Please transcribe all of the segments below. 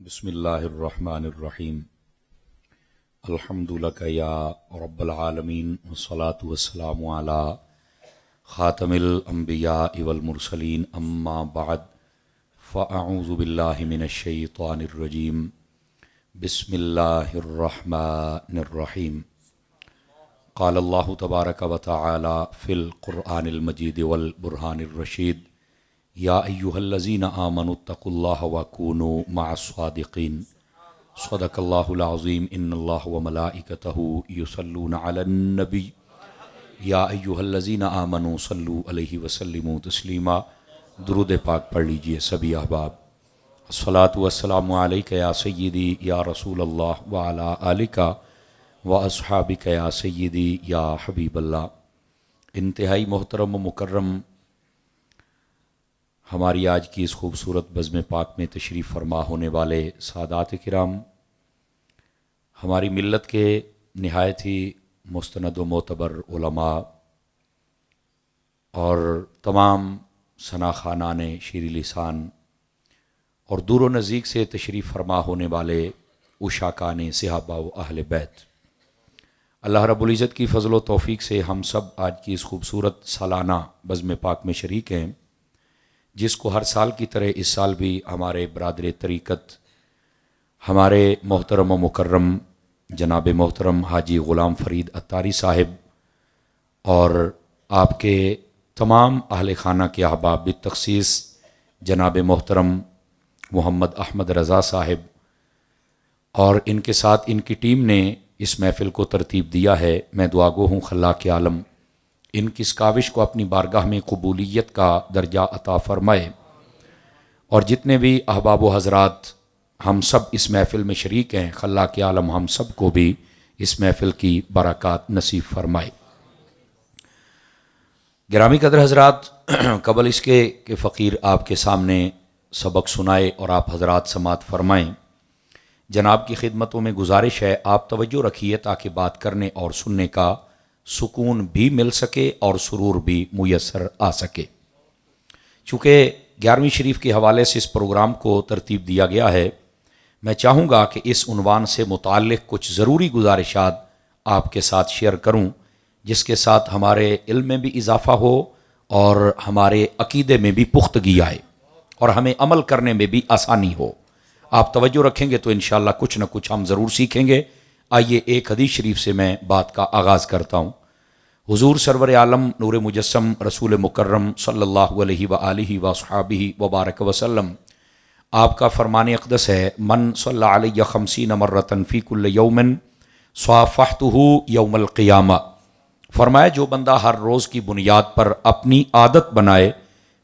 بسم اللہ الرحمن الرحیم الحمد لک یا رب العالمین والصلاة والسلام علی خاتم الانبیاء والمرسلین اما بعد فاعوذ باللہ من الشیطان الرجیم بسم اللہ الرحمن الرحیم قال اللہ تبارک و تعالی فی القرآن المجید والبرہان الرشید یا ایہا الذین آمنوا اتقوا اللہ وکونوا مع الصادقین صدق اللہ العظیم ان اللہ وملائکتہ یصلون علی النبی یا ایہا الذین آمنوا صلوا علیہ وسلموا تسلیما۔ درود پاک پڑھ لیجئے سبھی احباب۔ الصلاۃ والسلام علیک یا سیدی یا رسول اللہ وعلی آلک واصحابک یا سیدی یا حبیب اللہ۔ انتہائی محترم و مکرم ہماری آج کی اس خوبصورت بزم پاک میں تشریف فرما ہونے والے سادات کرام، ہماری ملت کے نہایت ہی مستند و معتبر علماء اور تمام ثناخوانان شیر لسان اور دور و نزدیک سے تشریف فرما ہونے والے عشاقان صحابہ و اہل بیت، اللہ رب العزت کی فضل و توفیق سے ہم سب آج کی اس خوبصورت سالانہ بزم پاک میں شریک ہیں، جس کو ہر سال کی طرح اس سال بھی ہمارے برادر طریقت، ہمارے محترم و مکرم جناب محترم حاجی غلام فرید عطاری صاحب اور آپ کے تمام اہل خانہ کے احباب بالتخصیص جناب محترم محمد احمد رضا صاحب اور ان کے ساتھ ان کی ٹیم نے اس محفل کو ترتیب دیا ہے۔ میں دعا گو ہوں خلاق عالم ان کی اس کاوش کو اپنی بارگاہ میں قبولیت کا درجہ عطا فرمائے، اور جتنے بھی احباب و حضرات ہم سب اس محفل میں شریک ہیں، خلاق عالم ہم سب کو بھی اس محفل کی برکات نصیب فرمائے۔ گرامی قدر حضرات، قبل اس کے کہ فقیر آپ کے سامنے سبق سنائے اور آپ حضرات سماعت فرمائیں، جناب کی خدمتوں میں گزارش ہے آپ توجہ رکھیے تاکہ بات کرنے اور سننے کا سکون بھی مل سکے اور سرور بھی میسر آ سکے۔ چونکہ 11ویں شریف کے حوالے سے اس پروگرام کو ترتیب دیا گیا ہے، میں چاہوں گا کہ اس عنوان سے متعلق کچھ ضروری گزارشات آپ کے ساتھ شیئر کروں، جس کے ساتھ ہمارے علم میں بھی اضافہ ہو اور ہمارے عقیدے میں بھی پختگی آئے اور ہمیں عمل کرنے میں بھی آسانی ہو۔ آپ توجہ رکھیں گے تو انشاءاللہ کچھ نہ کچھ ہم ضرور سیکھیں گے۔ آئیے ایک حدیث شریف سے میں بات کا آغاز کرتا ہوں۔ حضور سرور عالم نور مجسم رسول مکرم صلی اللہ علیہ وآلہ وصحابہ وبارک وسلم، آپ کا فرمان اقدس ہے، من صلی علیہ 50 مرۃ فی کل یوم صافحتہ یوم القیامہ۔ فرمایا جو بندہ ہر روز کی بنیاد پر اپنی عادت بنائے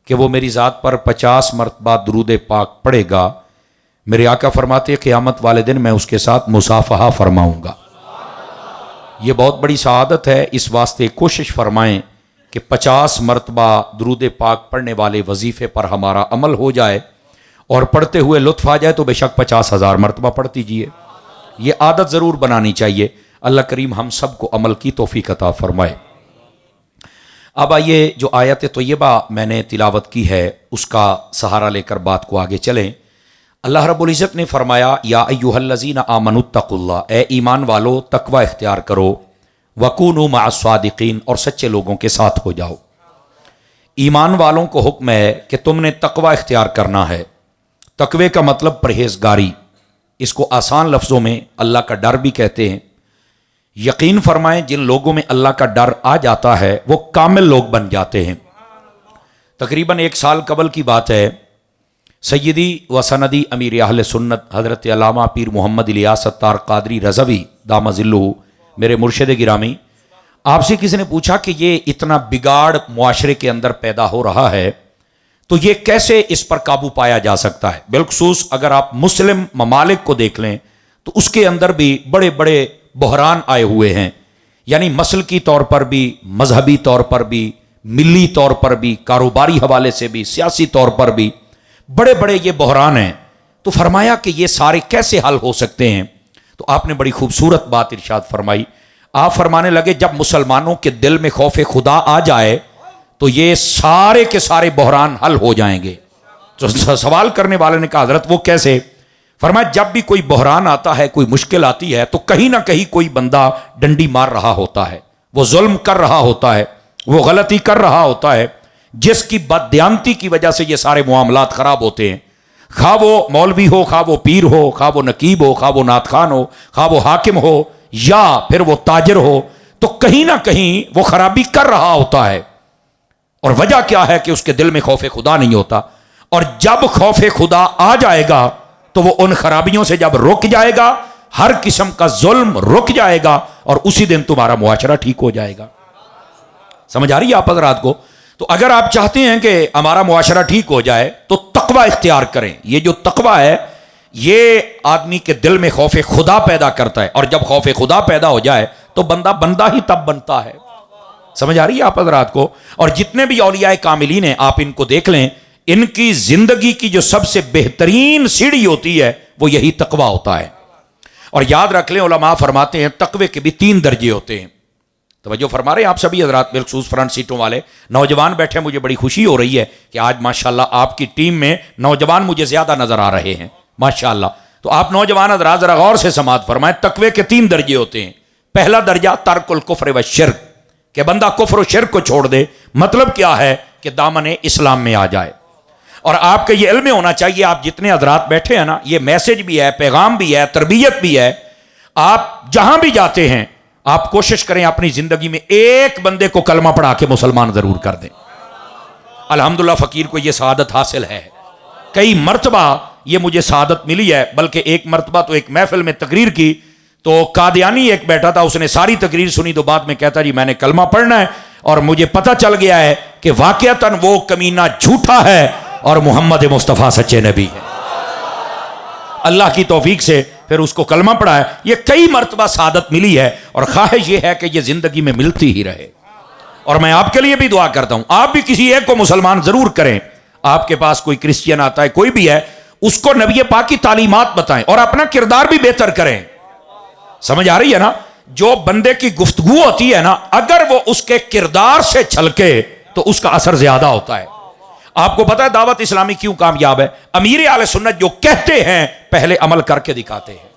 کہ وہ میری ذات پر 50 مرتبہ درود پاک پڑھے گا، میرے آقا فرماتے قیامت والے دن میں اس کے ساتھ مصافحہ فرماؤں گا۔ یہ بہت بڑی سعادت ہے، اس واسطے کوشش فرمائیں کہ 50 مرتبہ درود پاک پڑھنے والے وظیفے پر ہمارا عمل ہو جائے، اور پڑھتے ہوئے لطف آ جائے تو بے شک 50,000 مرتبہ پڑھ دیجیے۔ یہ عادت ضرور بنانی چاہیے۔ اللہ کریم ہم سب کو عمل کی توفیق عطا فرمائے۔ اب آئیے جو آیت طیبہ میں نے تلاوت کی ہے اس کا سہارا لے کر بات کو آگے چلیں۔ اللہ رب العزت نے فرمایا یا ایھا الذین آمنوا اتقوا اللہ، اے ایمان والو تقوی اختیار کرو، وکونوا مع الصادقین، اور سچے لوگوں کے ساتھ ہو جاؤ۔ ایمان والوں کو حکم ہے کہ تم نے تقوی اختیار کرنا ہے۔ تقوی کا مطلب پرہیزگاری، اس کو آسان لفظوں میں اللہ کا ڈر بھی کہتے ہیں۔ یقین فرمائیں جن لوگوں میں اللہ کا ڈر آ جاتا ہے وہ کامل لوگ بن جاتے ہیں۔ تقریباً 1 سال قبل کی بات ہے، سیدی و سندی امیر اہل سنت حضرت علامہ پیر محمد الیاس اتار قادری رضوی دامہ ظلہ، میرے مرشد گرامی، آپ سے کسی نے پوچھا کہ یہ اتنا بگاڑ معاشرے کے اندر پیدا ہو رہا ہے تو یہ کیسے اس پر قابو پایا جا سکتا ہے؟ بالخصوص اگر آپ مسلم ممالک کو دیکھ لیں تو اس کے اندر بھی بڑے بڑے بحران آئے ہوئے ہیں، یعنی مسلکی طور پر بھی، مذہبی طور پر بھی، ملی طور پر بھی، کاروباری حوالے سے بھی، سیاسی طور پر بھی بڑے بڑے یہ بحران ہیں۔ تو فرمایا کہ یہ سارے کیسے حل ہو سکتے ہیں؟ تو آپ نے بڑی خوبصورت بات ارشاد فرمائی۔ آپ فرمانے لگے جب مسلمانوں کے دل میں خوف خدا آ جائے تو یہ سارے کے سارے بحران حل ہو جائیں گے۔ تو سوال کرنے والے نے کہا حضرت وہ کیسے؟ فرمایا جب بھی کوئی بحران آتا ہے، کوئی مشکل آتی ہے، تو کہیں نہ کہیں کوئی بندہ ڈنڈی مار رہا ہوتا ہے، وہ ظلم کر رہا ہوتا ہے، وہ غلطی کر رہا ہوتا ہے، جس کی بددیانتی کی وجہ سے یہ سارے معاملات خراب ہوتے ہیں. خواہ وہ مولوی ہو، خواہ وہ پیر ہو، خواہ وہ نقیب ہو، خواہ وہ نعت خوان ہو، خواہ وہ حاکم ہو، یا پھر وہ تاجر ہو، تو کہیں نہ کہیں وہ خرابی کر رہا ہوتا ہے. اور وجہ کیا ہے کہ اس کے دل میں خوف خدا نہیں ہوتا. اور جب خوف خدا آ جائے گا تو وہ ان خرابیوں سے جب رک جائے گا، ہر قسم کا ظلم رک جائے گا، اور اسی دن تمہارا معاشرہ ٹھیک ہو جائے گا. سمجھ آ رہی ہے آپ حضرات کو؟ تو اگر آپ چاہتے ہیں کہ ہمارا معاشرہ ٹھیک ہو جائے تو تقوی اختیار کریں. یہ جو تقوی ہے یہ آدمی کے دل میں خوف خدا پیدا کرتا ہے، اور جب خوف خدا پیدا ہو جائے تو بندہ ہی تب بنتا ہے. سمجھ آ رہی ہے آپ حضرات کو؟ اور جتنے بھی اولیاء کاملین ہیں آپ ان کو دیکھ لیں، ان کی زندگی کی جو سب سے بہترین سیڑھی ہوتی ہے وہ یہی تقوی ہوتا ہے. اور یاد رکھ لیں، علماء فرماتے ہیں تقوی کے بھی 3 درجے ہوتے ہیں. توجہ فرما رہے ہیں آپ سبھی حضرات، بالخصوص فرنٹ سیٹوں والے نوجوان بیٹھے. مجھے بڑی خوشی ہو رہی ہے کہ آج ماشاءاللہ آپ کی ٹیم میں نوجوان مجھے زیادہ نظر آ رہے ہیں ماشاءاللہ. تو آپ نوجوان حضرات ذرا غور سے سماعت فرمائیں. تقوی کے 3 درجے ہوتے ہیں. پہلا درجہ ترک الکفر و شرک، کہ بندہ کفر و شرک کو چھوڑ دے. مطلب کیا ہے کہ دامن اسلام میں آ جائے. اور آپ کا یہ علم ہونا چاہیے، آپ جتنے حضرات بیٹھے ہیں نا، یہ میسج بھی ہے، پیغام بھی ہے، تربیت بھی ہے. آپ جہاں بھی جاتے ہیں آپ کوشش کریں اپنی زندگی میں ایک بندے کو کلمہ پڑھا کے مسلمان ضرور کر دیں. الحمدللہ فقیر کو یہ سعادت حاصل ہے. کئی مرتبہ یہ مجھے سعادت ملی ہے، بلکہ ایک مرتبہ تو ایک محفل میں تقریر کی تو قادیانی ایک بیٹھا تھا، اس نے ساری تقریر سنی تو بعد میں کہتا جی میں نے کلمہ پڑھنا ہے، اور مجھے پتہ چل گیا ہے کہ واقعتاً وہ کمینہ جھوٹا ہے اور محمد مصطفیٰ سچے نبی ہے. اللہ کی توفیق سے پھر اس کو کلمہ پڑھا ہے. یہ کئی مرتبہ سعادت ملی ہے، اور خواہش یہ ہے کہ یہ زندگی میں ملتی ہی رہے. اور میں آپ کے لیے بھی دعا کرتا ہوں، آپ بھی کسی ایک کو مسلمان ضرور کریں. آپ کے پاس کوئی کرسچین آتا ہے، کوئی بھی ہے، اس کو نبی پاک کی تعلیمات بتائیں اور اپنا کردار بھی بہتر کریں. سمجھ آ رہی ہے نا؟ جو بندے کی گفتگو ہوتی ہے نا، اگر وہ اس کے کردار سے چھلکے تو اس کا اثر زیادہ ہوتا ہے. آپ کو پتا ہے دعوت اسلامی کیوں کامیاب ہے؟ امیر اہل سنت جو کہتے ہیں پہلے عمل کر کے دکھاتے ہیں.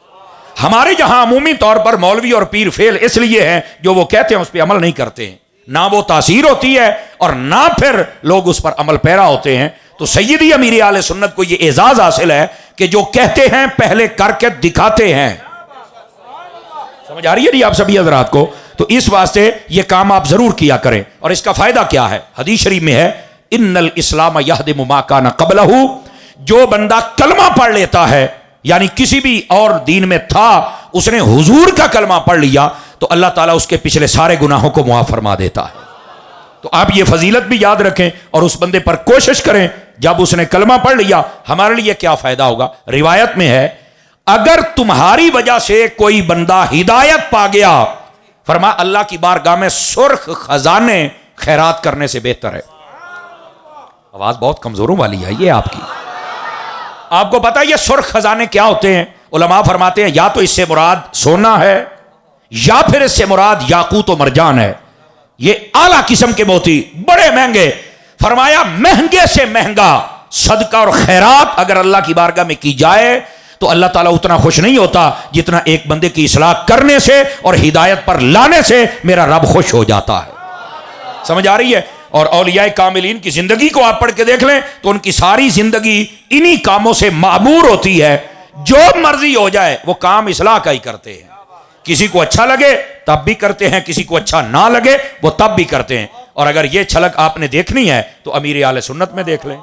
ہمارے یہاں عمومی طور پر مولوی اور پیر فیل اس لیے ہیں جو وہ کہتے ہیں اس پہ عمل نہیں کرتے ہیں. نہ وہ تاثیر ہوتی ہے اور نہ پھر لوگ اس پر عمل پیرا ہوتے ہیں. تو سیدی امیر اہل سنت کو یہ اعزاز حاصل ہے کہ جو کہتے ہیں پہلے کر کے دکھاتے ہیں. سمجھ آ رہی ہے آپ سبھی حضرات کو؟ تو اس واسطے یہ کام آپ ضرور کیا کریں. اور اس کا فائدہ کیا ہے؟ حدیث شریف میں ہے ان الاسلام یہدم ما کان قبلہ. جو بندہ کلمہ پڑھ لیتا ہے، یعنی کسی بھی اور دین میں تھا، اس نے حضور کا کلمہ پڑھ لیا تو اللہ تعالیٰ اس کے پچھلے سارے گناہوں کو معاف فرما دیتا ہے. تو آپ یہ فضیلت بھی یاد رکھیں اور اس بندے پر کوشش کریں. جب اس نے کلمہ پڑھ لیا ہمارے لیے کیا فائدہ ہوگا؟ روایت میں ہے اگر تمہاری وجہ سے کوئی بندہ ہدایت پا گیا، فرما اللہ کی بارگاہ میں سرخ خزانے خیرات کرنے سے بہتر ہے. آواز بہت کمزوروں والی ہے یہ آپ کی. آپ کو پتا یہ سرخ خزانے کیا ہوتے ہیں؟ علماء فرماتے ہیں یا تو اس سے مراد سونا ہے یا پھر اس سے مراد یاقوت و مرجان ہے. یہ اعلیٰ قسم کے موتی، بڑے مہنگے. فرمایا مہنگے سے مہنگا صدقہ اور خیرات اگر اللہ کی بارگاہ میں کی جائے تو اللہ تعالیٰ اتنا خوش نہیں ہوتا جتنا ایک بندے کی اصلاح کرنے سے اور ہدایت پر لانے سے میرا رب خوش ہو جاتا ہے. سمجھ آ رہی ہے؟ اور اولیاء کاملین کی زندگی کو آپ پڑھ کے دیکھ لیں تو ان کی ساری زندگی انہی کاموں سے معمور ہوتی ہے. جو مرضی ہو جائے وہ کام اصلاح کا ہی کرتے ہیں. کسی کو اچھا لگے تب بھی کرتے ہیں، کسی کو اچھا نہ لگے وہ تب بھی کرتے ہیں. اور اگر یہ چھلک آپ نے دیکھنی ہے تو امیر اہل سنت میں دیکھ لیں.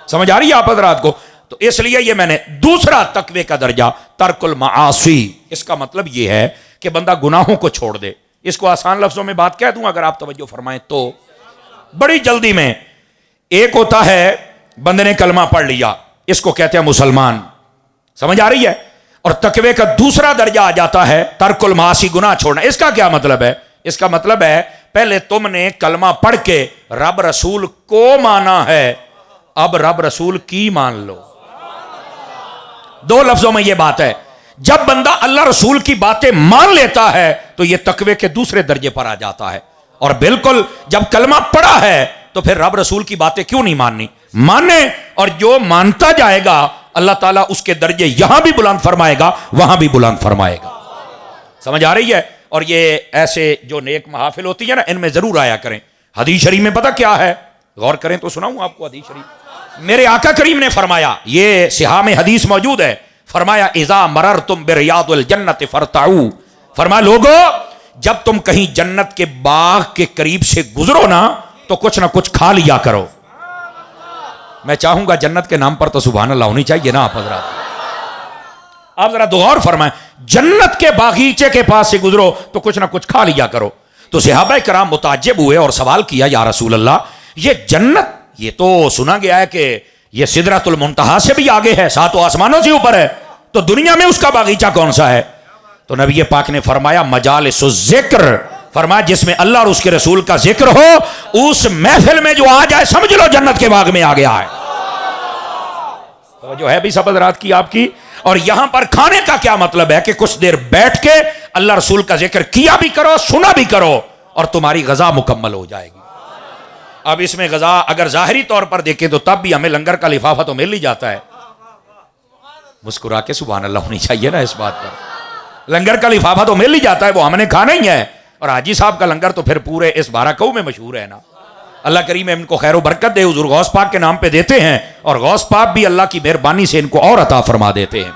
سمجھ آ رہی ہے آپ حضرات کو؟ تو اس لیے یہ میں نے دوسرا تقوی کا درجہ ترک المعاصی، اس کا مطلب یہ ہے کہ بندہ گناہوں کو چھوڑ دے. اس کو آسان لفظوں میں بات کہہ دوں اگر آپ توجہ فرمائیں تو بڑی جلدی میں. ایک ہوتا ہے بندے نے کلمہ پڑھ لیا، اس کو کہتے ہیں مسلمان. سمجھ آ رہی ہے؟ اور تقوی کا دوسرا درجہ آ جاتا ہے ترک المعاصی، گناہ چھوڑنا. اس کا کیا مطلب ہے؟ اس کا مطلب ہے پہلے تم نے کلمہ پڑھ کے رب رسول کو مانا ہے، اب رب رسول کی مان لو. دو لفظوں میں یہ بات ہے. جب بندہ اللہ رسول کی باتیں مان لیتا ہے تو یہ تقوی کے دوسرے درجے پر آ جاتا ہے. اور بالکل جب کلمہ پڑھا ہے تو پھر رب رسول کی باتیں کیوں نہیں ماننی؟ مانے. اور جو مانتا جائے گا اللہ تعالیٰ اس کے درجے یہاں بھی بلند فرمائے گا، وہاں بھی بلند فرمائے گا. سمجھ آ رہی ہے؟ اور یہ ایسے جو نیک محافل ہوتی ہے نا، ان میں ضرور آیا کریں. حدیث شریف میں پتہ کیا ہے؟ غور کریں تو سناؤں آپ کو حدیث شریف. میرے آقا کریم نے فرمایا، یہ صحاح میں حدیث موجود ہے، فرمایا اذا مررتم بریاض الجنت فرتعوا، فرمایا لوگو جب تم کہیں جنت کے باغ کے قریب سے گزرو نا تو کچھ نہ کچھ کھا لیا کرو. میں چاہوں گا جنت کے نام پر تو سبحان اللہ ہونی چاہیے نا آپ حضرات. آپ ذرا غور فرمائیں، جنت کے باغیچے کے پاس سے گزرو تو کچھ نہ کچھ کھا لیا کرو. تو صحابہ کرام متعجب ہوئے اور سوال کیا، یا رسول اللہ یہ جنت، یہ تو سنا گیا ہے کہ یہ سدرۃ المنتہا سے بھی آگے ہے، ساتوں آسمانوں سے اوپر ہے، تو دنیا میں اس کا باغیچہ کون سا ہے؟ تو نبی پاک نے فرمایا مجالس الذکر، فرمایا جس میں اللہ اور اس کے رسول کا ذکر ہو، اس محفل میں جو آ جائے سمجھ لو جنت کے باغ میں آ گیا ہے. جو ہے بھی سب حضرات کی آپ کی. اور یہاں پر کھانے کا کیا مطلب ہے کہ کچھ دیر بیٹھ کے اللہ رسول کا ذکر کیا بھی کرو، سنا بھی کرو، اور تمہاری غذا مکمل ہو جائے گی. اب اس میں غذا اگر ظاہری طور پر دیکھیں تو تب بھی ہمیں لنگر کا لفافہ تو مل ہی جاتا ہے. مسکرا کے سبحان اللہ ہونی چاہیے نا اس بات پر. لنگر کا لفافہ تو مل ہی جاتا ہے، وہ ہم نے کھانا ہی ہے. اور حاجی صاحب کا لنگر تو پھر پورے اس 12 کوہ میں مشہور ہے نا. اللہ کریم ان کو خیر و برکت دے، حضور غوث پاک کے نام پہ دیتے ہیں، اور غوث پاک بھی اللہ کی مہربانی سے ان کو اور عطا فرما دیتے ہیں.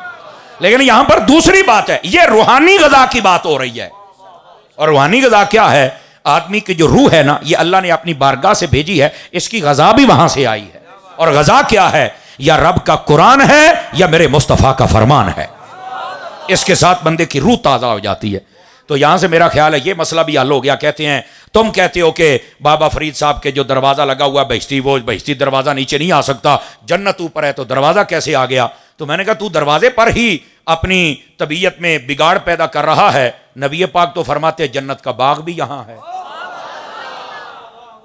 لیکن یہاں پر دوسری بات ہے، یہ روحانی غذا کی بات ہو رہی ہے. اور روحانی غذا کیا ہے؟ آدمی کی جو روح ہے نا، یہ اللہ نے اپنی بارگاہ سے بھیجی ہے، اس کی غذا بھی وہاں سے آئی ہے. اور غذا کیا ہے؟ یا رب کا قرآن ہے یا میرے مصطفیٰ کا فرمان ہے. اس کے ساتھ بندے کی روح تازہ ہو جاتی ہے. تو یہاں سے میرا خیال ہے یہ مسئلہ بھی حل ہو گیا. کہتے ہیں تم کہتے ہو کہ بابا فرید صاحب کے جو دروازہ لگا ہوا بہشتی، وہ بہشتی دروازہ نیچے نہیں آ سکتا، جنت اوپر ہے تو دروازہ کیسے آ گیا؟ تو میں نے کہا تو دروازے پر ہی اپنی طبیعت میں بگاڑ پیدا کر رہا ہے. نبی پاک تو فرماتے ہیں جنت کا باغ بھی یہاں ہے.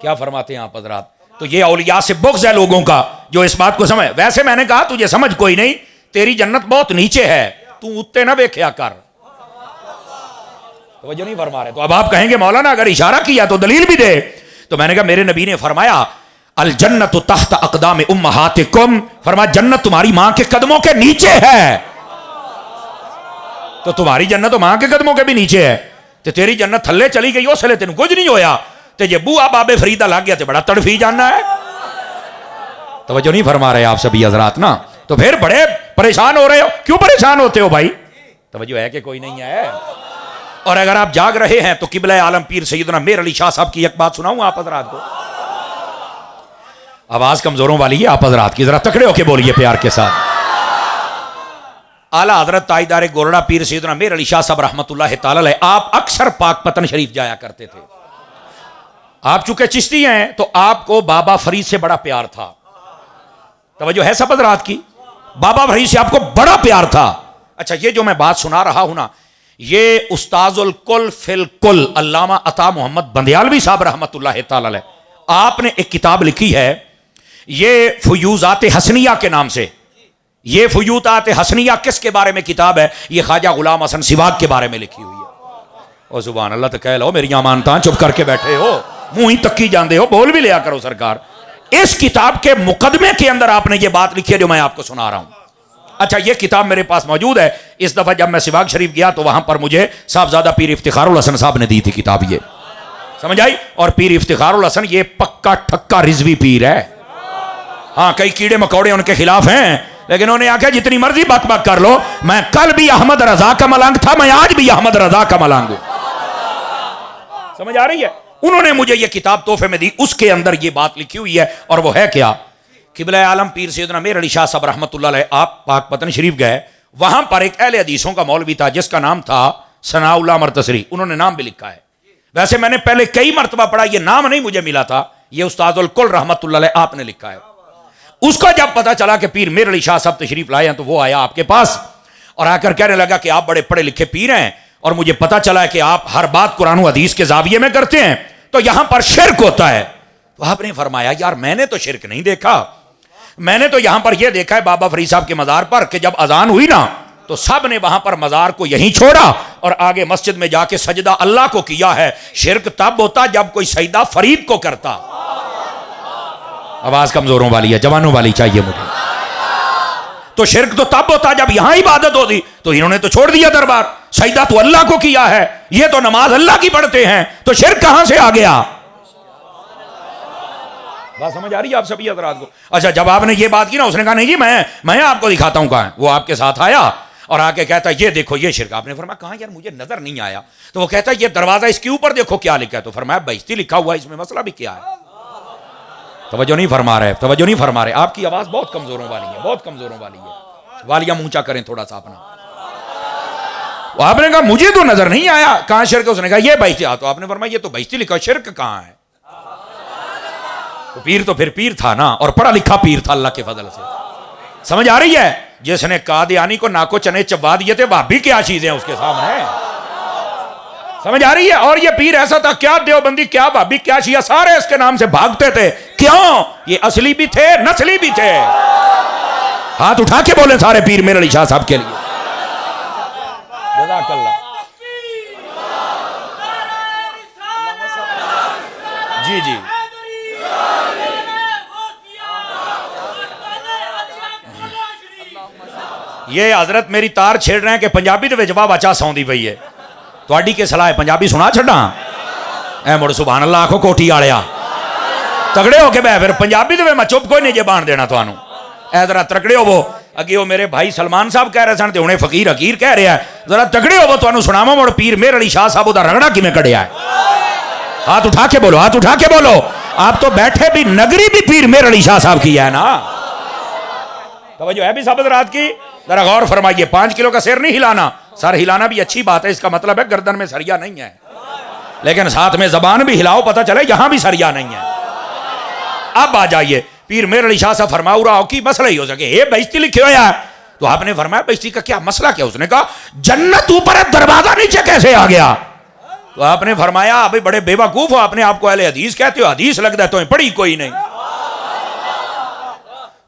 کیا فرماتے ہیں آپ حضرات؟ تو یہ اولیاء سے بغض ہے لوگوں کا جو اس بات کو سمجھ. ویسے میں نے کہا تجھے سمجھ کوئی نہیں، تیری جنت بہت نیچے ہے، تو اتنے نہ ویکھیا کر. توجہ نہیں فرما رہے. تو اب آپ کہیں گے مولانا اگر اشارہ کیا تو دلیل بھی دے. تو میں نے کہا میرے نبی نے فرمایا الجنت تحت اقدام امہاتکم، فرمایا جنت تمہاری ماں کے قدموں کے نیچے ہے. تو تمہاری جنت تو ماں کے قدموں کے بھی نیچے ہے، تو تیری جنت تھلے چلی گئی، اس لیے تین کچھ نہیں ہویا. تے جے بو باب فریدہ لگ گیا تے بڑا تڑفی جاننا ہے. توجہ نہیں فرما رہے آپ سبھی حضرات نا. تو پھر بڑے پریشان ہو رہے ہو. کیوں پریشان ہوتے ہو بھائی؟ توجہ ہے کہ کوئی نہیں ہے؟ اور اگر آپ جاگ رہے ہیں تو قبلہ عالم پیر سیدنا میر علی شاہ صاحب کی ایک بات سناؤں آپ حضرات کو. آواز کمزوروں والی ہے آپ حضرات کی، ذرا تکڑے ہو کے بولیے پیار کے ساتھ. اعلیٰ حضرت تاجدار گورڑا پیر سیدنا میر علی شاہ صاحب رحمۃ اللہ تعالی علیہ، آپ اکثر پاک پتن شریف جایا کرتے تھے. آپ چونکہ چشتی ہیں تو آپ کو بابا فرید سے بڑا پیار تھا. توجہ ہے سب حضرات کی؟ بابا فرید سے آپ کو بڑا پیار تھا. اچھا یہ جو میں بات سنا رہا ہوں نا، یہ استاذ الکل فی الکل علامہ عطا محمد بندیالوی صاحب رحمۃ اللہ تعالی علیہ، آپ نے ایک کتاب لکھی ہے، یہ فیوزات حسنیہ کے نام سے. یہ فیوزات حسنیہ کس کے بارے میں کتاب ہے؟ یہ خواجہ غلام حسن سواگ کے بارے میں لکھی ہوئی ہے. او سبحان اللہ، تو کہہ لو میری امانتاں چپ کر کے بیٹھے ہو، منہ ہی تکی جاندے ہو، بول بھی لیا کرو سرکار. اس کتاب کے مقدمے کے اندر آپ نے یہ بات لکھی ہے جو میں آپ کو سنا رہا ہوں. اچھا یہ کتاب میرے پاس موجود ہے. اس دفعہ جب میں سواگ شریف گیا تو وہاں پر مجھے صاحبزادہ پیر افتخار الحسن صاحب نے دی تھی کتاب. یہ سمجھ آئی؟ اور پیر افتخار الحسن یہ پکا ٹھکا رضوی پیر ہے. ہاں کئی کیڑے مکوڑے ان کے خلاف ہیں، لیکن انہوں نے آخیا جتنی مرضی بک بک کر لو، میں کل بھی احمد رضا کا ملنگ تھا، میں آج بھی احمد رضا کا ملنگ ہوں. سمجھ آ رہی ہے؟ انہوں نے مجھے یہ کتاب تحفے میں دی، اس کے اندر یہ بات لکھی ہوئی ہے. اور وہ ہے کیا؟ قبلہ عالم پیر سیدنا میر علی شاہ صاحب رحمۃ اللہ علیہ، آپ پاک پتن شریف گئے، وہاں پر ایک اہل حدیثوں کا مولوی تھا جس کا نام تھا ثناء اللہ مرتصری. انہوں نے نام بھی لکھا ہے. ویسے میں نے پہلے کئی مرتبہ پڑھا، یہ نام نہیں مجھے ملا تھا. یہ استاد الکل رحمۃ اللہ علیہ آپ نے لکھا ہے. اس کا جب پتا چلا کہ پیر میر علی شاہ صاحب تشریف لائے ہیں تو وہ آیا آپ کے پاس اور آ کر کہنے لگا کہ آپ بڑے پڑھے لکھے پیر ہیں، اور مجھے پتا چلا ہے کہ آپ ہر بات قرآن و حدیث کے زاویے میں کرتے ہیں، تو یہاں پر شرک ہوتا ہے. تو آپ نے فرمایا یار میں نے تو شرک نہیں دیکھا، میں نے تو یہاں پر یہ دیکھا ہے بابا فرید صاحب کے مزار پر کہ جب اذان ہوئی نا تو سب نے وہاں پر مزار کو یہیں چھوڑا اور آگے مسجد میں جا کے سجدہ اللہ کو کیا ہے. شرک تب ہوتا جب کوئی سجدہ فرید کو کرتا. آواز کمزوروں والی ہے، جوانوں والی چاہیے مجھے. تو شرک تو تب ہوتا جب یہاں عبادت ہوتی. تو انہوں نے تو چھوڑ دیا دربار, سجدہ تو اللہ کو کیا ہے, یہ تو نماز اللہ کی پڑھتے ہیں, تو شرک کہاں سے آ گیا؟ بات سمجھ آ رہی ہے آپ سبھی حضرات کو؟ اچھا جب آپ نے یہ بات کی نا, اس نے کہا نہیں جی میں آپ کو دکھاتا ہوں کہاں ہے. وہ آپ کے ساتھ آیا اور آ کے کہتا ہے یہ دیکھو یہ شرک. آپ نے فرمایا کہاں یار مجھے نظر نہیں آیا. تو وہ کہتا ہے یہ دروازہ اس کے اوپر دیکھو کیا لکھا ہے. تو فرمایا بہشتی لکھا ہوا ہے, اس میں مسئلہ بھی کیا ہے؟ توجہ نہیں فرما رہے, توجہ نہیں فرما رہے. آپ کی آواز بہت کمزوروں والی ہے, بہت کمزوروں والی ہے. والیوم اونچا کریں تھوڑا سا اپنا. آپ نے کہا مجھے تو نظر نہیں آیا کہاں شرک ہے. اس نے کہا یہ بہشتی. تو آپ نے فرمایا یہ تو بہشتی لکھا, شرک کہاں ہے؟ تو پیر تو پھر پیر تھا نا, اور پڑھا لکھا پیر تھا اللہ کے فضل سے. سمجھ آ رہی ہے؟ جس نے قادیانی کو ناکو چنے چبا دیے تھے, بھابھی کیا چیزیں اس کے سامنے. سمجھ آ رہی ہے؟ اور یہ پیر ایسا تھا, کیا دیوبندی کیا بھابھی کیا شیعہ سارے اس کے نام سے بھاگتے تھے. کیوں؟ یہ اصلی بھی تھے نسلی بھی تھے. ہاتھ اٹھا کے بولے سارے پیر میر علی شاہ صاحب کے لیے. جزاک اللہ. جی جی یہ حضرت میری تار چھیڑ رہے ہیں کہ پنجابی دے وچ واہ واہ چا سوندی پئی ہے. تواڈی کے صلاح ہے پنجابی سنا چھڈاں؟ اے مڑ سبحان اللہ آکھو کوٹھی والیا تگڑے ہو کے بہ. پھر پنجابی دے وچ میں چپ کوئی نہیں جے بان دینا تانوں. اے ذرا تگڑے ہوو. اگے وہ میرے بھائی سلمان صاحب کہہ رہے سن تے ہنے فقیر حقیر کہہ رہا ہے. ذرا تگڑے ہوو تانوں سناواں مڑ پیر مہر علی شاہ صاحب دا رگڑا کیویں کڈیا ہے. ہاتھ اٹھا کے بولو, ہاتھ اٹھا کے بولو. آپ تو بیٹھے بھی نگری بھی پیر مہر علی شاہ صاحب کی ہے نا. توجہ ہے بھی سب حضرات کی؟ ذرا غور فرمائیے. 5 کلو کا سر نہیں ہلانا. سر ہلانا بھی اچھی بات ہے, اس کا مطلب ہے گردن میں سریا نہیں ہے, لیکن ساتھ میں زبان بھی ہلاؤ, پتہ چلے یہاں بھی سریا نہیں ہے. اب آ جائیے پیر مہر علی شاہ صاحب فرماؤ رہا ہو کی مسئلہ ہی ہو سکے. یہ بہشتی لکھے ہویا ہے. تو آپ نے فرمایا بہشتی کا کیا مسئلہ کیا؟ اس نے کہا جنت اوپر ہے, دروازہ نیچے کیسے آ گیا؟ تو آپ نے فرمایا ابھی بڑے بے وقوف ہو, آپ نے آپ کو اہل حدیث کہتے ہو, حدیث لگتا ہے تو پڑھی کوئی نہیں.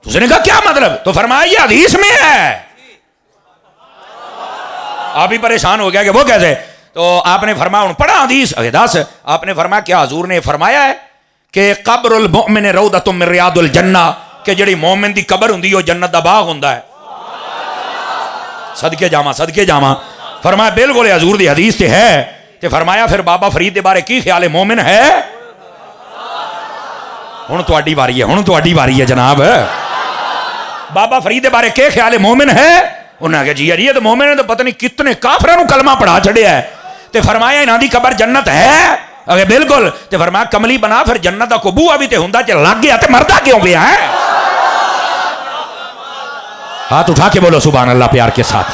تو اس نے کہا کیا مطلب؟ تو فرمایا یہ حدیث میں ہے. آپ ہی پریشان ہو گیا کہ وہ کیسے؟ تو آپ نے فرمایا پڑھا حدیث دس. آپ نے فرمایا کیا حضور نے فرمایا ہے کہ قبر المؤمن روضۃ من ریاض الجنہ, کہ جڑی مومن دی قبر ہوندی ہے جنت دا باغ ہوندا ہے. صدقے جاواں صدقے جاواں. فرمایا بالکل حضور دی حدیث تے ہے. تے فرمایا پھر بابا فرید دے بارے کی خیال ہے, مومن ہے؟ ہن تہاڈی واری ہے, ہن تہاڈی واری ہے جناب. بابا فرید دے بارے کے خیال ہے, مومن ہے؟ انہوں نے کہا جی یار یہ تو مومن ہے, تو پتہ نہیں کتنے کافروں کلمہ پڑھا چھڑیا ہے. تے فرمایا انہاں دی قبر جنت ہے؟ اگے بالکل. تے فرمایا کملی بنا پھر جنت دا کو بوہا بھی تے ہوندا تے لگ گیا تے مردا کیوں گیا ہے؟ ہاتھ اٹھا کے بولو سبحان اللہ پیار کے ساتھ.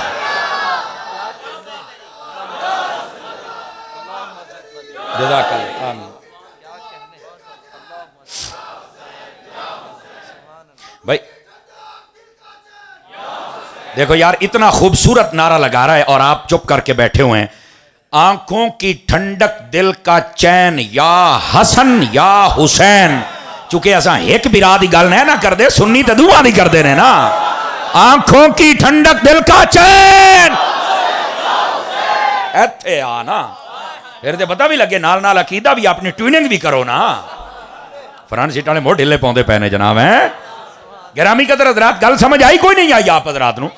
جزاک اللہ. آمین. بھائی دیکھو یار اتنا خوبصورت نعرہ لگا رہا ہے اور آپ چپ کر کے بیٹھے ہوئے ہیں. آنکھوں کی ٹھنڈک دل کا چین, یا حسن یا حسین. چونکہ ایسا ایک برا دی گل نہ کر دے, سنی تے دعا دی کر دے نے نا. آنکھوں کی ٹھنڈک دل کا چین ایتھے آنا پھر تے پتہ بھی لگے, نال نال عقیدہ بھی اپنی ٹیوننگ بھی کرو نا. فرانس سیٹ والے موڑ ڈھلے پاؤندے پے نے جناب. ہیں گرامی قدر حضرات گل سمجھ آئی کوئی نہیں آئی آپ حضرات نو؟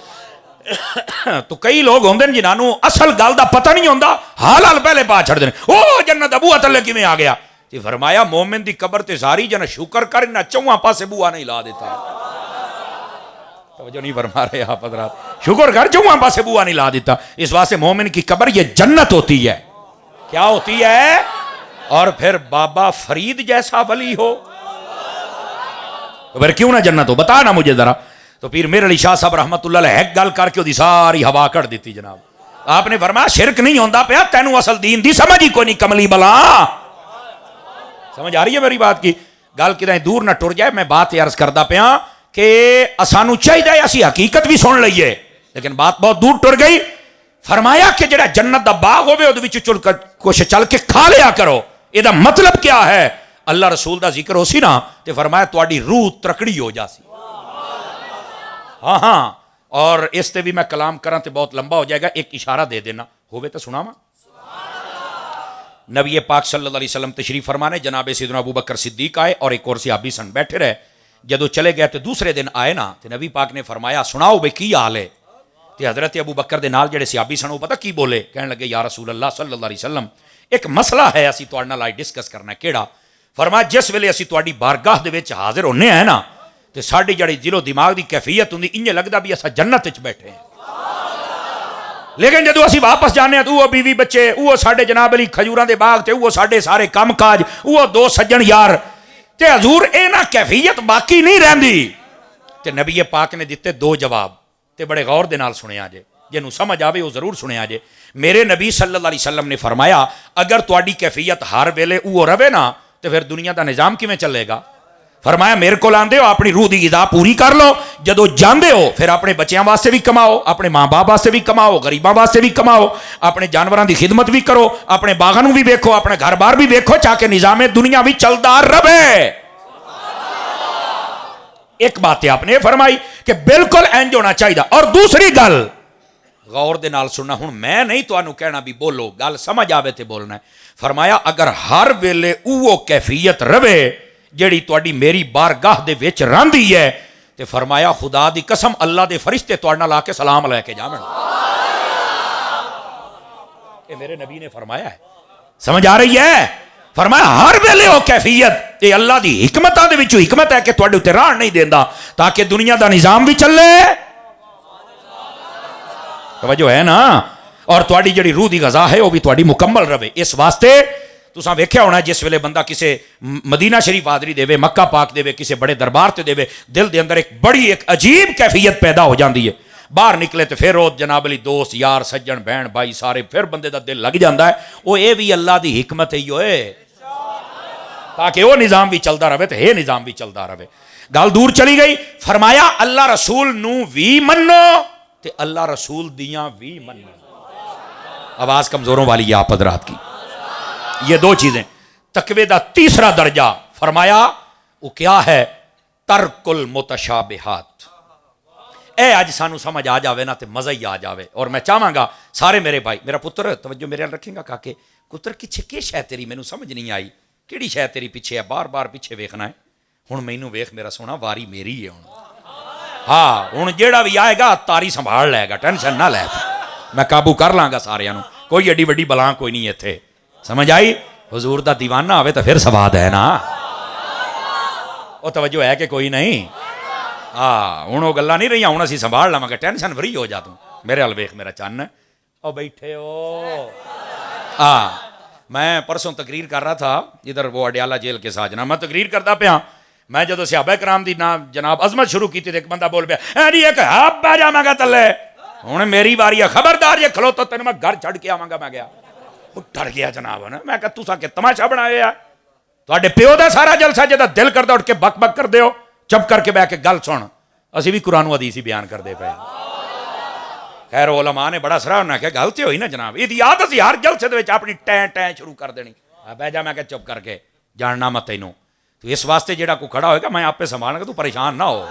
تو کئی لوگ ہوندے جنہاں اصل گل دا پتہ نہیں ہوندا, حال حال پہلے پا چھڑ دے. او جنت دا بوہا تھلے کیویں آ گیا؟ تے فرمایا مومن دی قبر تے ساری جن شکر کر نہ چواں پاسے بوہا نہیں لا دیتا. توجہ نہیں فرما رہے آپ حضرات, شکر کر چواں پاسے بوہا نہیں لا دیتا. اس واسطے مومن کی قبر یہ جنت ہوتی ہے. کیا ہوتی ہے؟ اور پھر بابا فرید جیسا ولی ہو تو پھر کیوں نہ جنت ہو؟ بتا نا مجھے ذرا. تو پیر مہر علی شاہ صاحب رحمت اللہ علیہ ایک گل کر کے دی ساری ہوا کر دیتی جناب. آپ نے فرمایا شرک نہیں ہوندا پیا, تینوں اصل دین دی سمجھ ہی کوئی نہیں کملی بلا. سمجھ آ رہی ہے میری بات کی؟ گل کدھر دور نہ ٹر جائے. میں بات عرض کردا پیا کہ اسانو چاہیے اسی حقیقت بھی سن لئیے, لیکن بات بہت دور ٹر گئی. فرمایا کہ جڑا جنت دا باغ ہوے اودے وچ کچھ چل کے کھا لیا کرو. یہ دا مطلب کیا ہے؟ اللہ رسول دا ذکر ہو سی نا تے فرمایا تواڈی روح ترکڑی ہو جاسی. ہاں ہاں, اور اس تے بھی میں کلام کراں تے بہت لمبا ہو جائے گا. ایک اشارہ دے دینا ہوے تے سناواں. نبی پاک صلی اللہ علیہ وسلم تشریف فرمانے, جناب سیدنا ابو بکر صدیق آئے اور ایک اور صحابی سن بیٹھے رہے. جدو چلے گئے تو دوسرے دن آئے نا تو نبی پاک نے فرمایا سناؤ بھئی کی حال ہے؟ تو حضرت ابو بکر دے نال جڑے صحابی سن وہ پتہ کی بولے؟ کہنے لگے یا رسول اللہ صلی اللہ علیہ وسلم ایک مسئلہ ہے اسی تواڈے نال ڈسکس کرنا ہے۔ کیڑا؟ فرمایا جس ویلے اسی تواڈی بارگاہ دے وچ حاضر ہونے ہیں نا تے ساڈی جڑی دل و دماغ دی کیفیت ہوندی انج لگدا بھی اسا جنت وچ بیٹھے ہیں، لیکن جدو اسی واپس جانے ہیں تو وہ بیوی بچے، وہ ساڈے جناب علی کھجوراں دے باغ تے وہ ساڈے سارے کام کاج، وہ دو سجن یار تے حضور اے نا کیفیت باقی نہیں رہندی۔ تے نبی پاک نے دیتے دو جواب تے بڑے غور دے نال سنیا جے، جنوں سمجھ آوے وہ ضرور سنیا جے۔ میرے نبی صلی اللہ علیہ وسلم نے فرمایا اگر تواڈی کیفیت ہر ویلے وہ رہے نا تو پھر دنیا دا نظام کیویں چلے گا؟ فرمایا میرے کو آندے ہو اپنی روح دی غذا پوری کر لو، جدو جاندے ہو پھر اپنے بچیاں واسطے بھی کماؤ، اپنے ماں باپ واسطے بھی کماؤ، غریباں واسطے بھی کماؤ، اپنے جانوراں دی خدمت بھی کرو، اپنے باغاں بھی ویکھو، اپنے گھر بار بھی ویکھو، چاہے نظام دنیا بھی چلدا رہے۔ ایک بات آپ نے فرمائی کہ بالکل انج ہونا چاہیے۔ اور دوسری گل غور دے نال سننا، ہن میں نہیں تانوں کہنا بھی بولو، گل سمجھ آوے تے بولنا ہے۔ فرمایا اگر ہر ویلے او کیفیت رہے جیڑی تواڈی میری بارگاہ دے وچ راندی ہے تے فرمایا خدا دی قسم اللہ دے فرشتے تواڈے نال آ کے سلام لے کے جاون۔ یہ میرے نبی نے فرمایا ہے، سمجھ آ رہی ہے؟ فرمایا ہر ویلے او کیفیت یہ اللہ دی حکمتاں دے وچوں حکمت ہے کہ تواڈے تے راہ نہیں دیندا تاکہ دنیا دا نظام بھی چلے، توجہ ہے نا، اور تواڈی جڑی روح دی غذا ہے وہ بھی تواڈی مکمل رہے۔ اس واسطے تساں ویکھیا ہونا جس ویلے بندہ کسے مدینہ شریف حاضری دے، مکہ پاک دے، کسے بڑے دربار تے دے، دل دے اندر ایک بڑی ایک عجیب کیفیت پیدا ہو جاندی ہے، باہر نکلے تو پھر وہ جناب علی دوست یار سجن بہن بھائی سارے پھر بندے دا دل لگ جاندا ہے۔ وہ اے بھی اللہ دی حکمت ہے ہوئے تاکہ وہ نظام بھی چلدا رہے تو یہ نظام بھی چلدا رہے۔ گل دور چلی گئی، فرمایا اللہ رسول نو بھی منو تے اللہ رسول دیاں بھی منو۔ آواز کمزوروں والی ہے آپ حضرات کی، یہ دو چیزیں۔ تقوی دا تیسرا درجہ فرمایا وہ کیا ہے؟ ترک المتشابہات۔ اے آج سانو سمجھ آ جاوے نا تے مزہ ہی آ جاوے۔ اور میں چاہواں گا سارے میرے بھائی، میرا پتر توجہ میرے رکھیں گا کاکے، پتر پیچھے کی شے تیری مینوں سمجھ نہیں آئی، کیڑی شے تیری پیچھے ہے؟ بار بار پیچھے ویکھنا ہے۔ ہن مینوں ویکھ میرا سونا، واری میری ہے ہن، ہاں ہن جیڑا بھی آئے گا تاری سنبھال لے گا، ٹینشن نہ لے، میں قابو کر لاں گا ساریاں نوں، کوئی ایڈی وڈی بلا کوئی نہیں ایتھے، سمجھ آئی؟ حضور دا دیوانہ آوے تو پھر سواد ہے نا، وہ توجہ ہے کہ کوئی نہیں؟ ہاں ہوں وہ گلا نہیں رہی، ہوں اسی سنبھال لواں گا، ٹینشن فری ہو جا توں، میرے ال ویکھ میرا چن او بیٹھے ہو۔ ہاں میں پرسوں تقریر کر رہا تھا ادھر وہ اڈیالہ جیل کے ساتھ، جناب میں تقریر کرتا پیا، میں جدو صحابہ کرام دی نام جناب عظمت شروع کی تھی ایک بندہ بول پیا جی ایک ہاتھ پہ جا گا تلے، ہوں میری واری ہے، خبردار یہ کھلوتا تینوں میں گھر چھڑ کے آواں گا۔ میں گیا وہ ڈر گیا جناب نا، میں کہا تساں کہ تماشا بنایا تواڈے پیو دا سارا جلسہ جدا دل کردا اٹھ کے بک بک کر دیو، چپ کر کے بیٹھ کے گل سن، اسی بھی قرآن و حدیث ہی بیان کر دے پے۔ خیر علماء نے بڑا سراہنا کہ گل تے ہوئی نا جناب، یہ یاد اسی ہر جلسے دے وچ اپنی ٹیں ٹیں شروع کر دینی، بہ جا، میں کہ چپ کر کے جاننا مت تینوں، تو اس واسطے جیڑا کو کھڑا ہوئے گا میں آپ پہ سنبھالنا گا، تو پریشان نہ ہو۔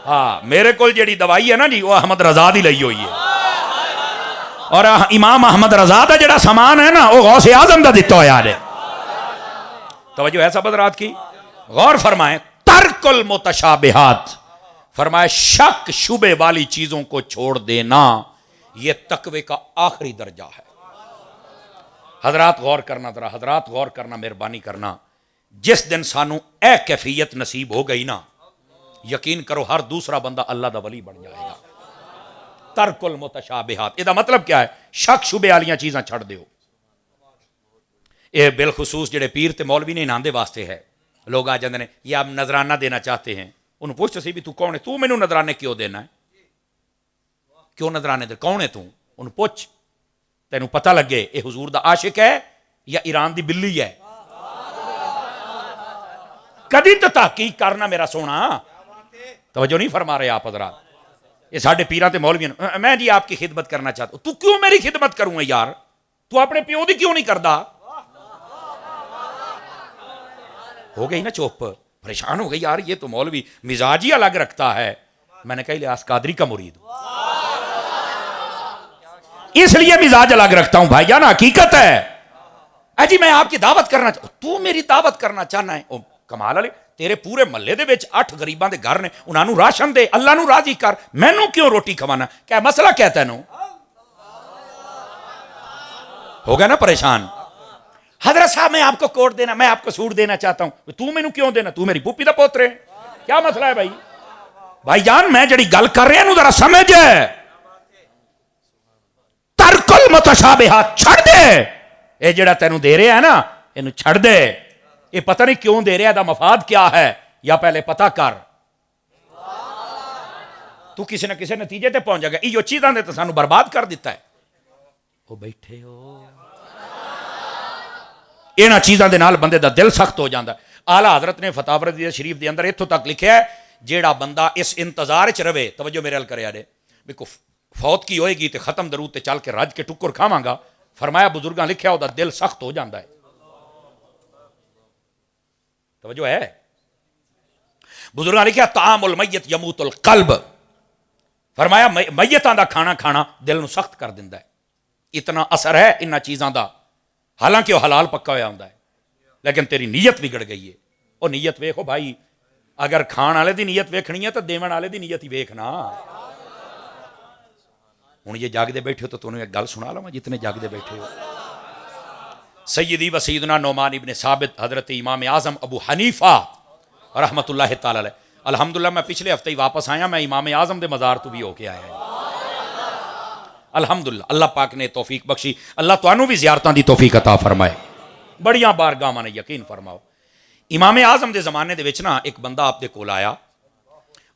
ہاں میرے کول جیڑی دوائی ہے نا جی وہ احمد رضا دی لئی ہوئی ہے، اور امام احمد رضا دا جڑا سامان ہے نا وہ غوث اعظم دا دتا ہوا ہے۔ توجہ ہے سب حضرات کی، غور فرمائیں۔ ترک المتشابہات، فرمایا شک شبے والی چیزوں کو چھوڑ دینا یہ تقوی کا آخری درجہ ہے۔ حضرات غور کرنا ذرا، حضرات غور کرنا، مہربانی کرنا، جس دن سانو اے کیفیت نصیب ہو گئی نا، یقین کرو ہر دوسرا بندہ اللہ دا ولی بن جائے گا۔ ترک المتشابہات، یہ مطلب کیا ہے؟ شک شبے والیاں چیزاں چھڑ دیو۔ یہ بالخصوص جڑے پیر تے مولوی نے انہاں دے واسطے ہے، لوگ آ جاندے نے یہ آپ نذرانہ دینا چاہتے ہیں، انہوں پوچھتے سی بھی تو کون ہے، تو مینوں نذرانے کیوں دینا ہے، کیوں نذرانے دے، کون ہے تو، انہوں پوچھ تینوں پتہ لگے اے حضور دا عاشق ہے یا ایران دی بلی ہے، کدی تو تحقیق کرنا میرا سونا۔ توجہ نہیں فرما رہے آپ حضرات، یہ ساڈے پیراں تے مولویاں، میں جی آپ کی خدمت کرنا چاہتا ہوں، تو کیوں میری خدمت کروں یار، تو اپنے پیو دی کیوں نہیں کردا؟ ہو گئی نا چوپ، پریشان ہو گئی یار یہ تو مولوی مزاج ہی الگ رکھتا ہے۔ میں نے کہا الیاس قادری کا مرید ہوں، اس لیے مزاج الگ رکھتا ہوں بھائی جان، حقیقت ہے۔ جی میں آپ کی دعوت کرنا تو میری دعوت کرنا چاہنا ہے، کمال علی تیرے پورے محلے دے وچ 8 غریباں دے گھر نے، انہاں نوں راشن دے، اللہ نوں راضی کر، مینوں کیوں روٹی کھوانا؟ کیا مسئلہ کیا تینوں؟ ہو گیا نا پریشان؟ حضرت صاحب میں آپ کو کوٹ دینا، میں آپ کو سوٹ دینا چاہتا ہوں، تو مینوں کیوں دینا؟ تو میری پھوپھی دا پوترے، کیا مسئلہ ہے بھائی؟ بھائی جان میں جڑی گل کر رہا ہوں ذرا سمجھ، ترک المتشابہات چھڑ دے، اے جڑا تینوں دے رہا ہے نا اینوں چھڑ دے، یہ پتہ نہیں کیوں دے رہا ہے، دا مفاد کیا ہے، یا پہلے پتہ کر، تو کسی نہ کسی نتیجے تے پہنچ جائے گا۔ یہ چیزاں نے تو سانو برباد کر دیتا ہے۔ وہ بیٹھے ہو انہاں چیزاں دے نال بندے دا دل سخت ہو جاندا ہے۔ اعلیٰ حضرت نے فتاوی رضویہ شریف دے اندر اتھوں تک لکھیا ہے، جیڑا بندہ اس انتظار چ رہے، توجہ میرے ال کرے آڑے، بھی فوت کی ہوئے گی تے ختم درود تے چل کے رج کے ٹکر کھاواں گا، فرمایا بزرگاں لکھیا او دا دل سخت ہو جاندا ہے۔ توجہ ہے؟ بزرگاں لکھیا طعام المیت یموت القلب، فرمایا میتاں دا کھانا کھانا دل نو سخت کر دیندا ہے۔ اتنا اثر ہے انہاں چیزاں دا، حالانکہ وہ حلال پکا ہوا ہوندا ہے، لیکن تیری نیت بگڑ گئی ہے۔ وہ نیت ویکھو بھائی، اگر کھان والے دی نیت ویکھنی ہے تو دیون والے دی نیت ہی ویکھنا۔ ہوں یہ جاگدے بیٹھے ہو تو تمہیں ایک گل سنا لواں، جتنے جاگدے بیٹھے ہو، سیدی و سیدنا نعمان ابن ثابت حضرت امام اعظم ابو حنیفہ رحمت اللہ تعالی علیہ، الحمدللہ میں پچھلے ہفتے ہی واپس آیا، میں امام اعظم دے مزار تو بھی ہو کے آیا ہے الحمدللہ۔ اللہ پاک نے توفیق بخشی، اللہ تانوں بھی زیارتاں دی توفیق عطا فرمائے، بڑیاں بارگاہاں نے یقین فرماؤ۔ امام اعظم دے زمانے دے وچ نا ایک بندہ آپ دے کول آیا،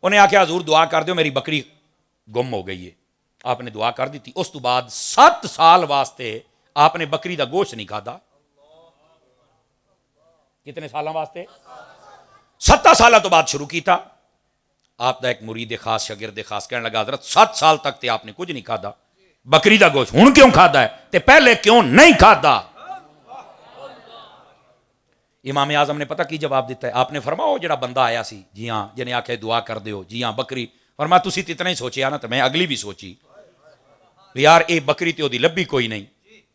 انہیں آکھیا حضور دعا کر دیو میری بکری گم ہو گئی ہے، آپ نے دعا کر دی تھی۔ اس تو بعد 7 سال واسطے آپ نے بکری دا گوشت نہیں کھادا۔ کتنے سالاں واسطے؟ 7 سالہ تو بعد شروع کیتا۔ آپ دا ایک مرید خاص شاگرد خاص کہنے لگا حضرت 7 سال تک تے آپ نے کچھ نہیں کھادا بکری دا گوشت، ہن کیوں کھادا ہے تے پہلے کیوں نہیں کھادا؟ امام اعظم نے پتہ کی جواب دیتا ہے؟ آپ نے فرماؤ جڑا بندہ آیا سی، جی ہاں، جنہیں آکھے دعا کر دیو، جی ہاں بکری، فرمایا تسی تے اتنا ہی سوچیا نا، تو میں اگلی بھی سوچی یار اے بکری تے او دی لبھی کوئی نہیں،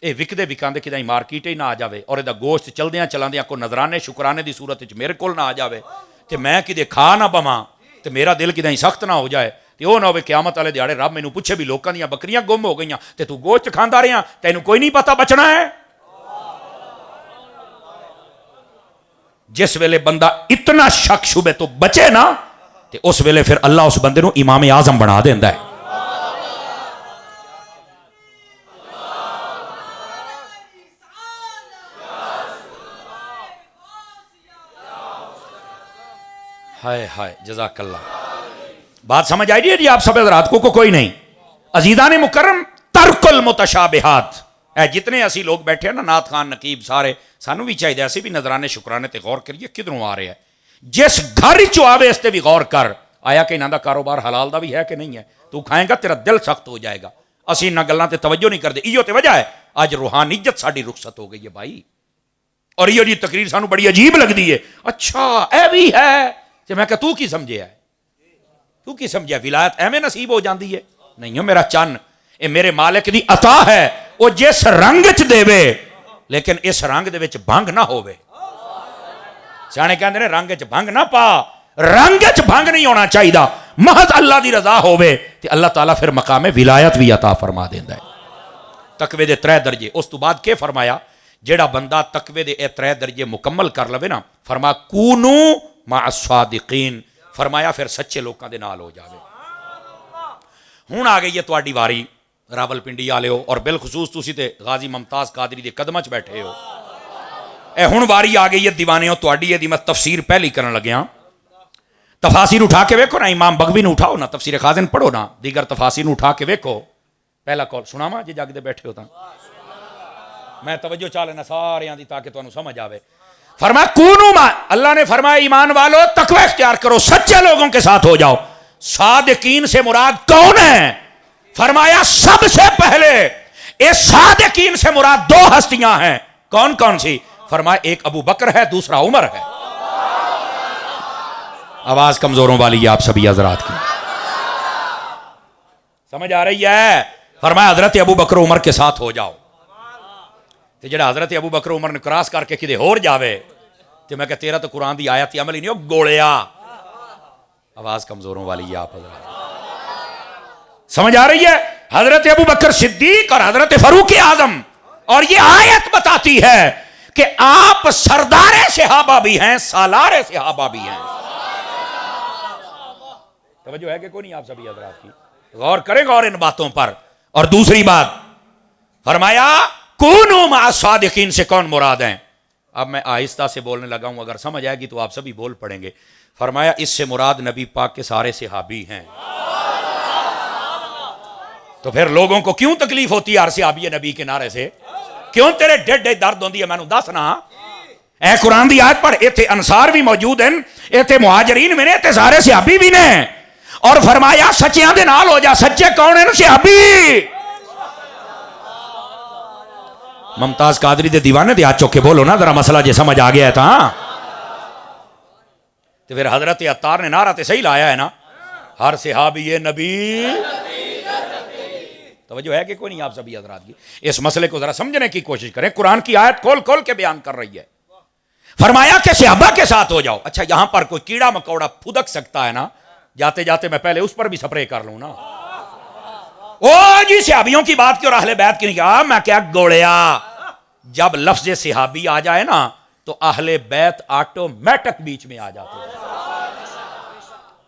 اے وکدے وکاندے کدیں مارکیٹ ہی نہ آ جاوے، اور دا گوشت چلدیاں چلاندیاں کو نظرانے شکرانے دی صورت وچ میرے کول نہ آ جاوے تے میں کدے کھا نہ بواں تے میرا دل کدیں سخت نہ ہو جائے تے او نہ ہوے قیامت والے دیہاڑے رب مینوں پوچھے بھی لوکاں دیاں بکریاں گم ہو گئیاں تے تو گوشت کھاندا رہیا، تینوں کوئی نہیں پتہ بچنا ہے۔ جس ویلے بندہ اتنا شک شبے تو بچے نا تے اس ویلے پھر اللہ اس بندے نو امام اعظم بنا دیندا ہے۔ ہائے ہائے جزاک اللہ، بات سمجھ آئی ہے جی آپ سب حضرات کو کوئی نہیں؟ عزیزان مکرم، ترک المتشابہات، اے جتنے اسی لوگ بیٹھے ہیں نا، نعت خان نقیب سارے، سانو بھی چاہیے ایسے بھی نظرانے شکرانے تے غور کریے کدھروں آ رہے ہیں، جس گھر چو آوے اس تے بھی غور کر، آیا کہ انہاں دا کاروبار حلال دا بھی ہے کہ نہیں ہے، تو کھائیں گا تیرا دل سخت ہو جائے گا۔ اسی انہاں گلاں تے توجہ نہیں کردے، ایو تے وجہ ہے اج روحانیت ساڈی رخصت ہو گئی ہے بھائی، اور ایو جی تقریر سانو بڑی عجیب لگدی ہے، اچھا اے بھی ہے، تے میں کہ تو کی سمجھے ہے، تو کی سمجھے ولایت ایویں نصیب ہو جاندی ہے؟ نہیں ہو میرا چن، اے میرے مالک دی عطا ہے، وہ جس رنگ چ دے لیکن اس رنگ دے وچ بھنگ نہ ہوے۔ سیانے کہندے نے رنگ چ بھنگ نہ پا، رنگ چ بھنگ نہیں ہونا چاہیے، محض اللہ دی رضا ہوے تے اللہ تعالیٰ پھر مقام ولایت بھی عطا فرما دیندا ہے۔ تقوی دے 3 درجے، اس تو بعد کے فرمایا جیڑا بندہ تقوی دے 3 درجے مکمل کر لوے نا، فرمایا کونو مع الصادقین، فرمایا پھر سچے لوکاں دے نال ہو جاوے۔ ہن آ گئی ہے تہاڈی واری راول پنڈی والے ہو، اور بالخصوص تسی تے غازی ممتاز قادری دے قدماں چ بیٹھے ہو، اے ہن واری آ گئی ہے دیوانے ہو تہاڈی، دی میں تفسیر پہلی کرن لگیا۔ تفاسیر اٹھا کے ویکھو نا، امام بغوی نو اٹھاؤ نا، تفسیر خازن پڑھو نا، دیگر تفاسیر اٹھا کے ویکھو۔ پہلا کال سناواں جے جاگدے بیٹھے ہو تاں میں توجہ چا لینا ساریاں دی تاکہ تانوں سمجھ آوے۔ فرمایا کونو ما، اللہ نے فرمایا ایمان والو تقوی اختیار کرو، سچے لوگوں کے ساتھ ہو جاؤ۔ صادقین سے مراد کون ہے؟ فرمایا سب سے پہلے اس صادقین سے مراد 2 ہستیاں ہیں، کون کون سی؟ فرمایا ایک ابو بکر ہے، دوسرا عمر ہے۔ آواز کمزوروں والی ہے آپ سبھی حضرات کی، سمجھ آ رہی ہے؟ فرمایا حضرت ابو بکر عمر کے ساتھ ہو جاؤ، تے جڑا حضرت ابو بکر عمر نے کراس کر کے کدے ہور جاوے تو میں کہ تیرا تو قرآن دی آیت عمل ہی نہیں ہو گوڑیا. آواز کمزوروں والی ہے آپ حضرات. سمجھ آ رہی ہے؟ حضرت ابو بکر صدیق اور حضرت فاروق اعظم، اور یہ آیت بتاتی ہے کہ آپ سردار صحابہ بھی ہیں، سالار صحابہ بھی ہیں. توجہ ہے کہ کوئی نہیں آپ سبھی حضرات کی؟ غور کریں غور ان باتوں پر. اور دوسری بات فرمایا کونوا مع الصادقین سے کون مراد ہیں؟ اب میں آہستہ سے بولنے لگا ہوں، اگر سمجھ آئے گی تو آپ سبھی بول پڑیں گے. فرمایا اس سے مراد نبی پاک کے سارے صحابی ہیں. تو پھر لوگوں کو کیوں تکلیف ہوتی ہے ہر صحابی نبی کے نعرے سے؟ کیوں تیرے ڈیڈ درد ہوندی ہے؟ میں نے دسنا اے قرآن دی آیت پڑھ، ایتھے انصار بھی موجود ہیں، ایتھے مہاجرین میں نے، ایتھے سارے صحابی بھی نے. اور فرمایا سچیاں دے نال ہو جا. سچے کون ہیں؟ صحابی. ممتاز قادری دے دیوانے دے ہاتھ چوک کے بولو نا ذرا، مسئلہ جے سمجھ آ گیا ہے تا. تو پھر حضرت عطار نے نعرہ تے صحیح لایا ہے نا، ہر صحابی نبی. توجہ ہے کہ کوئی نہیں آپ سبھی حضرات کی؟ اس مسئلے کو ذرا سمجھنے کی کوشش کریں. قرآن کی آیت کھول کھول کے بیان کر رہی ہے. فرمایا کہ صحابہ کے ساتھ ہو جاؤ. اچھا یہاں پر کوئی کیڑا مکوڑا پھدک سکتا ہے نا؟ جاتے جاتے میں پہلے اس پر بھی سپرے کر لوں نا. او جی صحابیوں کی بات کی اور اہل بیت کی نہیں کہا. میں کیا گوڑیا، جب لفظ صحابی آ جائے نا تو اہل بیت آٹومیٹک بیچ میں آ جاتے ہیں.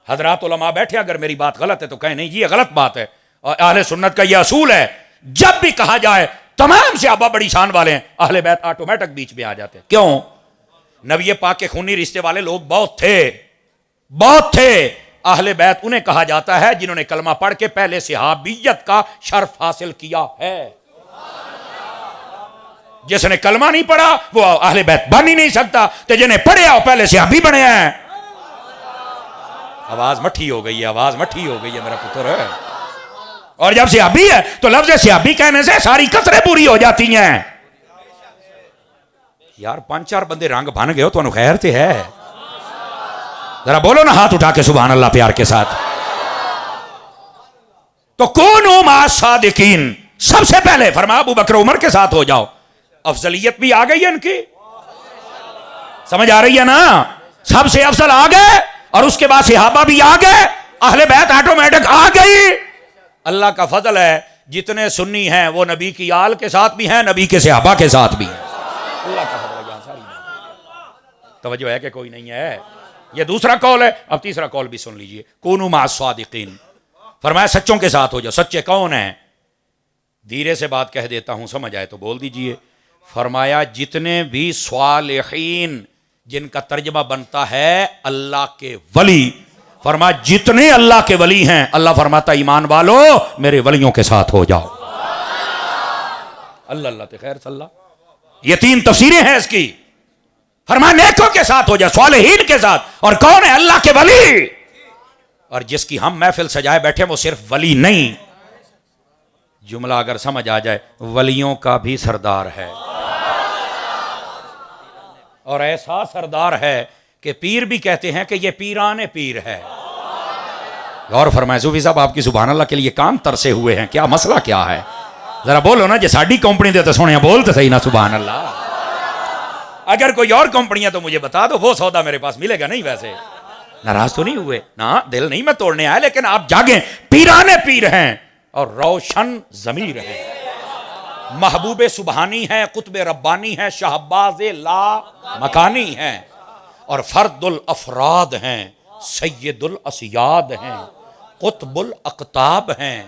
حضرات علماء بیٹھے، اگر میری بات غلط ہے تو کہیں نہیں یہ غلط بات ہے. اور اہل سنت کا یہ اصول ہے، جب بھی کہا جائے تمام صحابہ بڑی شان والے ہیں، اہل بیت آٹومیٹک بیچ میں آ جاتے ہیں. کیوں؟ نبی پاک کے خونی رشتے والے لوگ بہت تھے. اہل بیت انہیں کہا جاتا ہے جنہوں نے کلمہ پڑھ کے پہلے صحابیت کا شرف حاصل کیا ہے. جس نے کلمہ نہیں پڑھا وہ اہل بیت بن ہی نہیں سکتا، تو جنہیں پڑھے وہ پہلے صحابی بنے ہیں. آواز مٹھی ہو گئی ہے، آواز مٹھی ہو گئی ہے میرا پتر. اور جب صحابی ہے تو لفظ صحابی کہنے سے ساری کثریں پوری ہو جاتی ہیں. یار 5-4 بندے رنگ بن گئے ہو تو خیر تے ہے. ذرا بولو نا ہاتھ اٹھا کے سبحان اللہ پیار کے ساتھ. تو کونوا مع الصادقین، سب سے پہلے فرمایا ابو بکر عمر کے ساتھ ہو جاؤ. افضلیت بھی آ گئی ہے ان کی، سمجھ آ رہی ہے نا؟ سب سے افضل آ گئے، اور اس کے بعد صحابہ بھی آ گئے، اہل بیت آٹومیٹک آ گئی. اللہ کا فضل ہے جتنے سنی ہیں وہ نبی کی آل کے ساتھ بھی ہیں، نبی کے صحابہ کے ساتھ بھی ہیں. اللہ کا فضل ہے جہاں ساری. توجہ ہے کہ کوئی نہیں ہے؟ یہ دوسرا قول ہے. اب تیسرا قول بھی سن لیجئے. کونوا مع الصادقین، فرمایا سچوں کے ساتھ ہو جاؤ. سچے کون ہیں؟ دھیرے سے بات کہہ دیتا ہوں، سمجھ آئے تو بول دیجئے. فرمایا جتنے بھی صالحین، جن کا ترجمہ بنتا ہے اللہ کے ولی. فرمایا جتنے اللہ کے ولی ہیں، اللہ فرماتا ایمان والو میرے ولیوں کے ساتھ ہو جاؤ. اللہ اللہ تے خیر صلی اللہ. یہ 3 تفسیریں ہیں اس کی. فرمایا نیکوں کے ساتھ ہو جاؤ، صالحین کے ساتھ. اور کون ہے؟ اللہ کے ولی. اور جس کی ہم محفل سجائے بیٹھے وہ صرف ولی نہیں، جملہ اگر سمجھ آ جائے، ولیوں کا بھی سردار ہے. اور ایسا سردار ہے کہ پیر بھی کہتے ہیں کہ یہ پیران پیر ہے. غور فرمائیں صوفی صاحب، آپ کی سبحان اللہ کے لیے کان ترسے ہوئے ہیں. کیا مسئلہ کیا ہے؟ ذرا بولو نا، جی ساڈی کمپنی دے تو سونے بولتے صحیح نا سبحان اللہ. اگر کوئی اور کمپنیاں تو مجھے بتا دو، وہ سودا میرے پاس ملے گا نہیں. ویسے ناراض تو نہیں ہوئے نا؟ دل نہیں میں توڑنے آیا، لیکن آپ جاگیں، پیرانے پیر ہیں اور روشن ضمیر ہیں. محبوب سبحانی ہے، قطب ربانی ہے، شہباز لا مکانی ہیں، اور فرد الافراد ہیں، سید الاسیاد ہیں، قطب الاقطاب ہیں،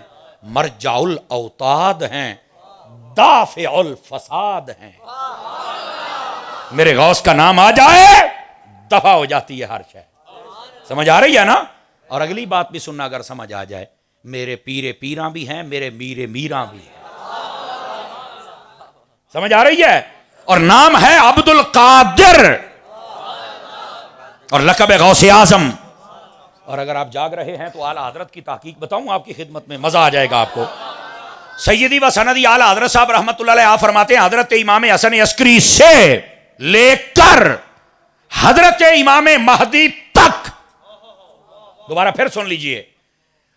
مرجع الاوتاد ہیں، دافع الفساد ہیں. میرے غوث کا نام آ جائے دفع ہو جاتی ہے ہر شے. سمجھ آ رہی ہے نا؟ اور اگلی بات بھی سننا اگر سمجھ آ جائے، میرے پیرے پیراں بھی ہیں، میرے میرے میراں بھی ہیں. سمجھ آ رہی ہے؟ اور نام ہے عبد القادر اور لقب غوث اعظم. اور اگر آپ جاگ رہے ہیں تو اعلیٰ حضرت کی تحقیق بتاؤں آپ کی خدمت میں، مزہ آ جائے گا آپ کو. سیدی و سندی اعلیٰ حضرت صاحب رحمۃ اللہ علیہ آپ فرماتے ہیں حضرت امام حسن عسکری سے لے کر حضرت امام مہدی تک، دوبارہ پھر سن لیجئے،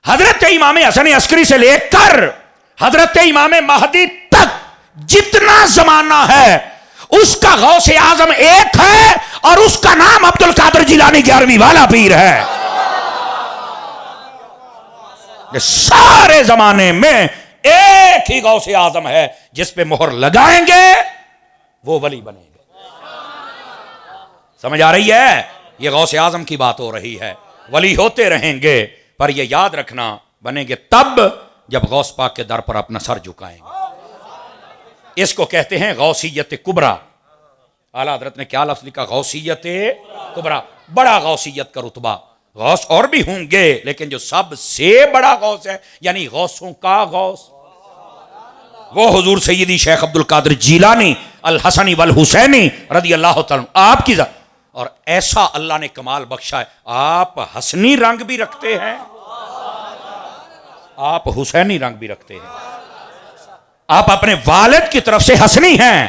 حضرت امام حسن عسکری سے لے کر حضرت امام مہدی تک جتنا زمانہ ہے اس کا غوث اعظم ایک ہے اور اس کا نام عبد القادر جیلانی 11ویں والا پیر ہے. سارے زمانے میں ایک ہی غوث اعظم ہے جس پہ مہر لگائیں گے وہ ولی بنے گے. سمجھ آ رہی ہے؟ یہ غوث اعظم کی بات ہو رہی ہے. ولی ہوتے رہیں گے پر یہ یاد رکھنا بنیں گے تب جب غوث پاک کے در پر اپنا سر جھکائیں گے. اس کو کہتے ہیں غوثیت کبریٰ. اعلیٰ حضرت نے کیا لفظ لکھا؟ غوثیت کبریٰ، بڑا غوثیت کا رتبہ. غوث اور بھی ہوں گے لیکن جو سب سے بڑا غوث ہے یعنی غوثوں کا غوث وہ حضور سیدی شیخ عبد القادر جیلانی الحسنی والحسینی رضی اللہ تعالیٰ آپ کی ذات. اور ایسا اللہ نے کمال بخشا ہے، آپ حسنی رنگ بھی رکھتے ہیں، آپ حسینی رنگ بھی رکھتے ہیں، آپ اپنے والد کی طرف سے حسنی ہیں.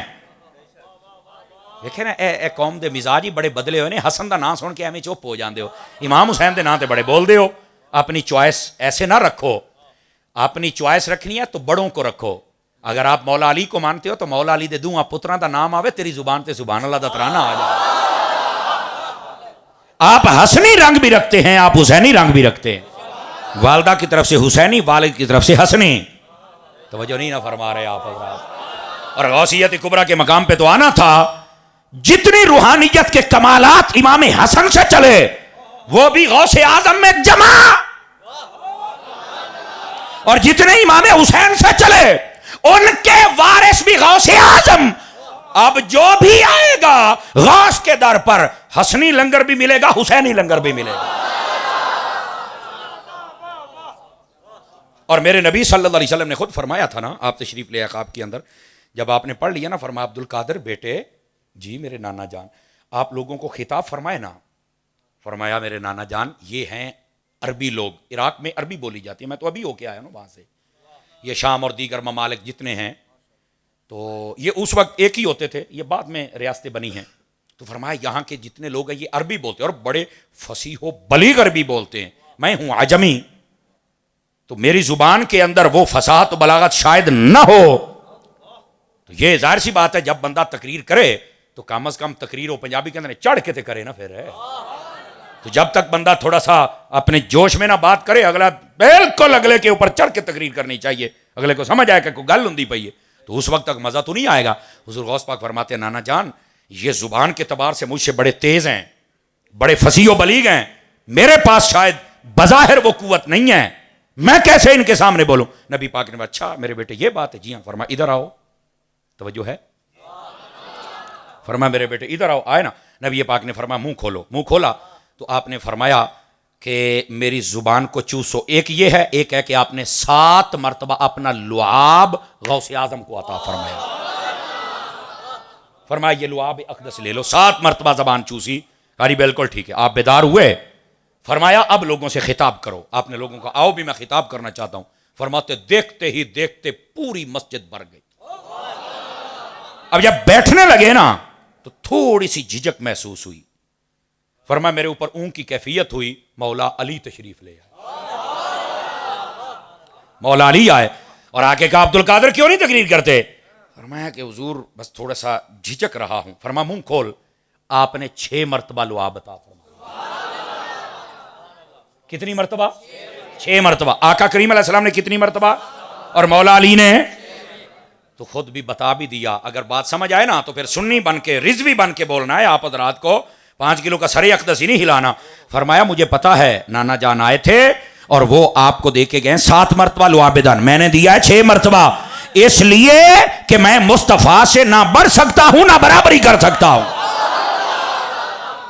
دیکھیں نا اے قوم دے مزاج ہی بڑے بدلے ہوئے نے. حسن دا نام سن کے ایویں چپ ہو جاندے ہو. امام حسین دے نام تے بڑے بول دے ہو. اپنی چوائس ایسے نہ رکھو. اپنی چوائس رکھنی ہے تو بڑوں کو رکھو. اگر آپ مولا علی کو مانتے ہو تو مولا علی دے دوں پتراں دا نام آوے تیری زبان تے سبحان اللہ دا ترانہ آ جائے. آپ حسنی رنگ بھی رکھتے ہیں، آپ حسینی رنگ بھی رکھتے ہیں. والدہ کی طرف سے حسینی، والد کی طرف سے حسنی. توجہ نہیں نہ فرما رہے آپ حضرات. اور غوثیت کبریٰ کے مقام پہ تو آنا تھا. جتنی روحانیت کے کمالات امام حسن سے چلے وہ بھی غوث اعظم میں جمع، اور جتنے امام حسین سے چلے ان کے وارث بھی غوث اعظم. اب جو بھی آئے گا غوث کے در پر حسنی لنگر بھی ملے گا، حسینی لنگر بھی ملے گا. اور میرے نبی صلی اللہ علیہ وسلم نے خود فرمایا تھا نا، آپ تشریف لے خواب کے اندر جب آپ نے پڑھ لیا نا، فرمایا عبد القادر بیٹے جی میرے نانا جان، آپ لوگوں کو خطاب فرمائے نا. فرمایا میرے نانا جان یہ ہیں عربی لوگ، عراق میں عربی بولی جاتی ہے. میں تو ابھی ہو کے آیا نا وہاں سے. یہ شام اور دیگر ممالک جتنے ہیں تو یہ اس وقت ایک ہی ہوتے تھے، یہ بعد میں ریاستیں بنی ہیں. تو فرمایا یہاں کے جتنے لوگ ہیں یہ عربی بولتے ہیں اور بڑے فصیح و بلیغ عربی بولتے ہیں. میں ہوں عجمی، تو میری زبان کے اندر وہ فصاحت و بلاغت شاید نہ ہو. تو یہ ظاہر سی بات ہے جب بندہ تقریر کرے تو کم از کم تقریر و پنجابی کے اندر چڑھ کے تے کرے نا. پھر ہے تو جب تک بندہ تھوڑا سا اپنے جوش میں نہ بات کرے، اگلا بالکل اگلے کے اوپر چڑھ کے تقریر کرنی چاہیے، اگلے کو سمجھ آئے کہ کوئی گل ہندی پئی ہے، تو اس وقت تک مزہ تو نہیں آئے گا. حضور غوث پاک فرماتے ہیں نانا جان یہ زبان کے اعتبار سے مجھ سے بڑے تیز ہیں، بڑے فصیح و بلیغ ہیں. میرے پاس شاید بظاہر وہ قوت نہیں ہے، میں کیسے ان کے سامنے بولوں. نبی پاک نے اچھا میرے بیٹے یہ بات ہے؟ جی ہاں. فرمایا ادھر آؤ. توجہ ہے؟ فرمایا میرے بیٹے ادھر آؤ. آئے نا. نبی پاک نے فرمایا منہ کھولو. منہ کھولا تو آپ نے فرمایا کہ میری زبان کو چوسو. ایک یہ ہے، ایک ہے کہ آپ نے 7 مرتبہ اپنا لعاب غوث اعظم کو عطا فرمایا. فرمایا یہ لعاب اقدس لے لو. 7 مرتبہ زبان چوسی. قاری بالکل ٹھیک ہے. آپ بیدار ہوئے. فرمایا اب لوگوں سے خطاب کرو. آپ نے لوگوں کو آؤ بھی میں خطاب کرنا چاہتا ہوں. فرماتے دیکھتے ہی دیکھتے پوری مسجد بھر گئی. اب جب بیٹھنے لگے نا تو تھوڑی سی جھجک محسوس ہوئی. فرمایا میرے اوپر اون کی کیفیت ہوئی. مولا علی تشریف لے آئے. مولا علی آئے اور آ کے کہا عبد القادر کیوں نہیں تقریر کرتے؟ فرمایا کہ حضور بس تھوڑا سا جھجک رہا ہوں. فرمایا منہ کھول. آپ نے 6 مرتبہ لعاب عطا فرمایا. کتنی مرتبہ؟ 6 مرتبہ. آقا کریم علیہ السلام نے کتنی مرتبہ؟ اور مولا علی نے تو خود بھی بتا بھی دیا. اگر بات سمجھ آئے نا تو پھر سنی بن کے رضوی بن کے بولنا ہے. آپ حضرات کو 5 کلو کا سر اقدس ہی نہیں ہلانا. فرمایا مجھے پتا ہے نانا جان آئے تھے اور وہ آپ کو دے کے گئے 7 مرتبہ لعاب دان. میں نے دیا ہے 6 مرتبہ اس لیے کہ میں مصطفیٰ سے نہ بڑھ سکتا ہوں نہ برابری کر سکتا ہوں.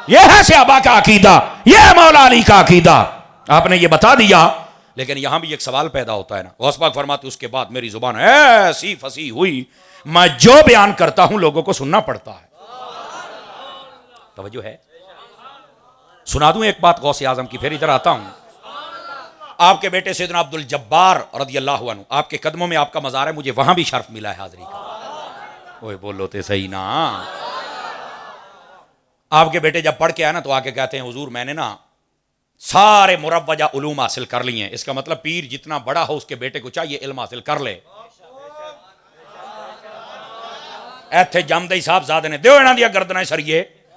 یہ ہے صحابہ کا عقیدہ، یہ ہے مولا علی کا عقیدہ. آپ نے یہ بتا دیا. لیکن یہاں بھی ایک سوال پیدا ہوتا ہے نا. غوث پاک فرماتے اس کے بعد میری زبان ایسی فصیح ہوئی میں جو بیان کرتا ہوں لوگوں کو سننا پڑتا ہے. توجہ ہے؟ سنا دوں ایک بات غوث اعظم کی، پھر ادھر آتا ہوں. آپ کے بیٹے سیدنا عبد الجبار رضی اللہ عنہ، آپ کے قدموں میں آپ کا مزار ہے. مجھے وہاں بھی شرف ملا ہے حاضری کا. اوے بولو تے صحیح نا. آپ کے بیٹے جب پڑھ کے آئے نا تو آ کے کہتے ہیں حضور میں نے نا سارے مروجہ علوم حاصل کر لی ہیں. اس کا مطلب پیر جتنا بڑا ہو اس کے بیٹے کو چاہیے علم حاصل کر لے. ਇੱਥੇ ਜੰਮਦੇ ਹੀ ਸਾਹਿਬਜ਼ਾਦੇ ਨੇ, ਦਿਓ ਇਹਨਾਂ ਦੀਆਂ ਗਰਦਨਾਂ ਸਰੀਏ,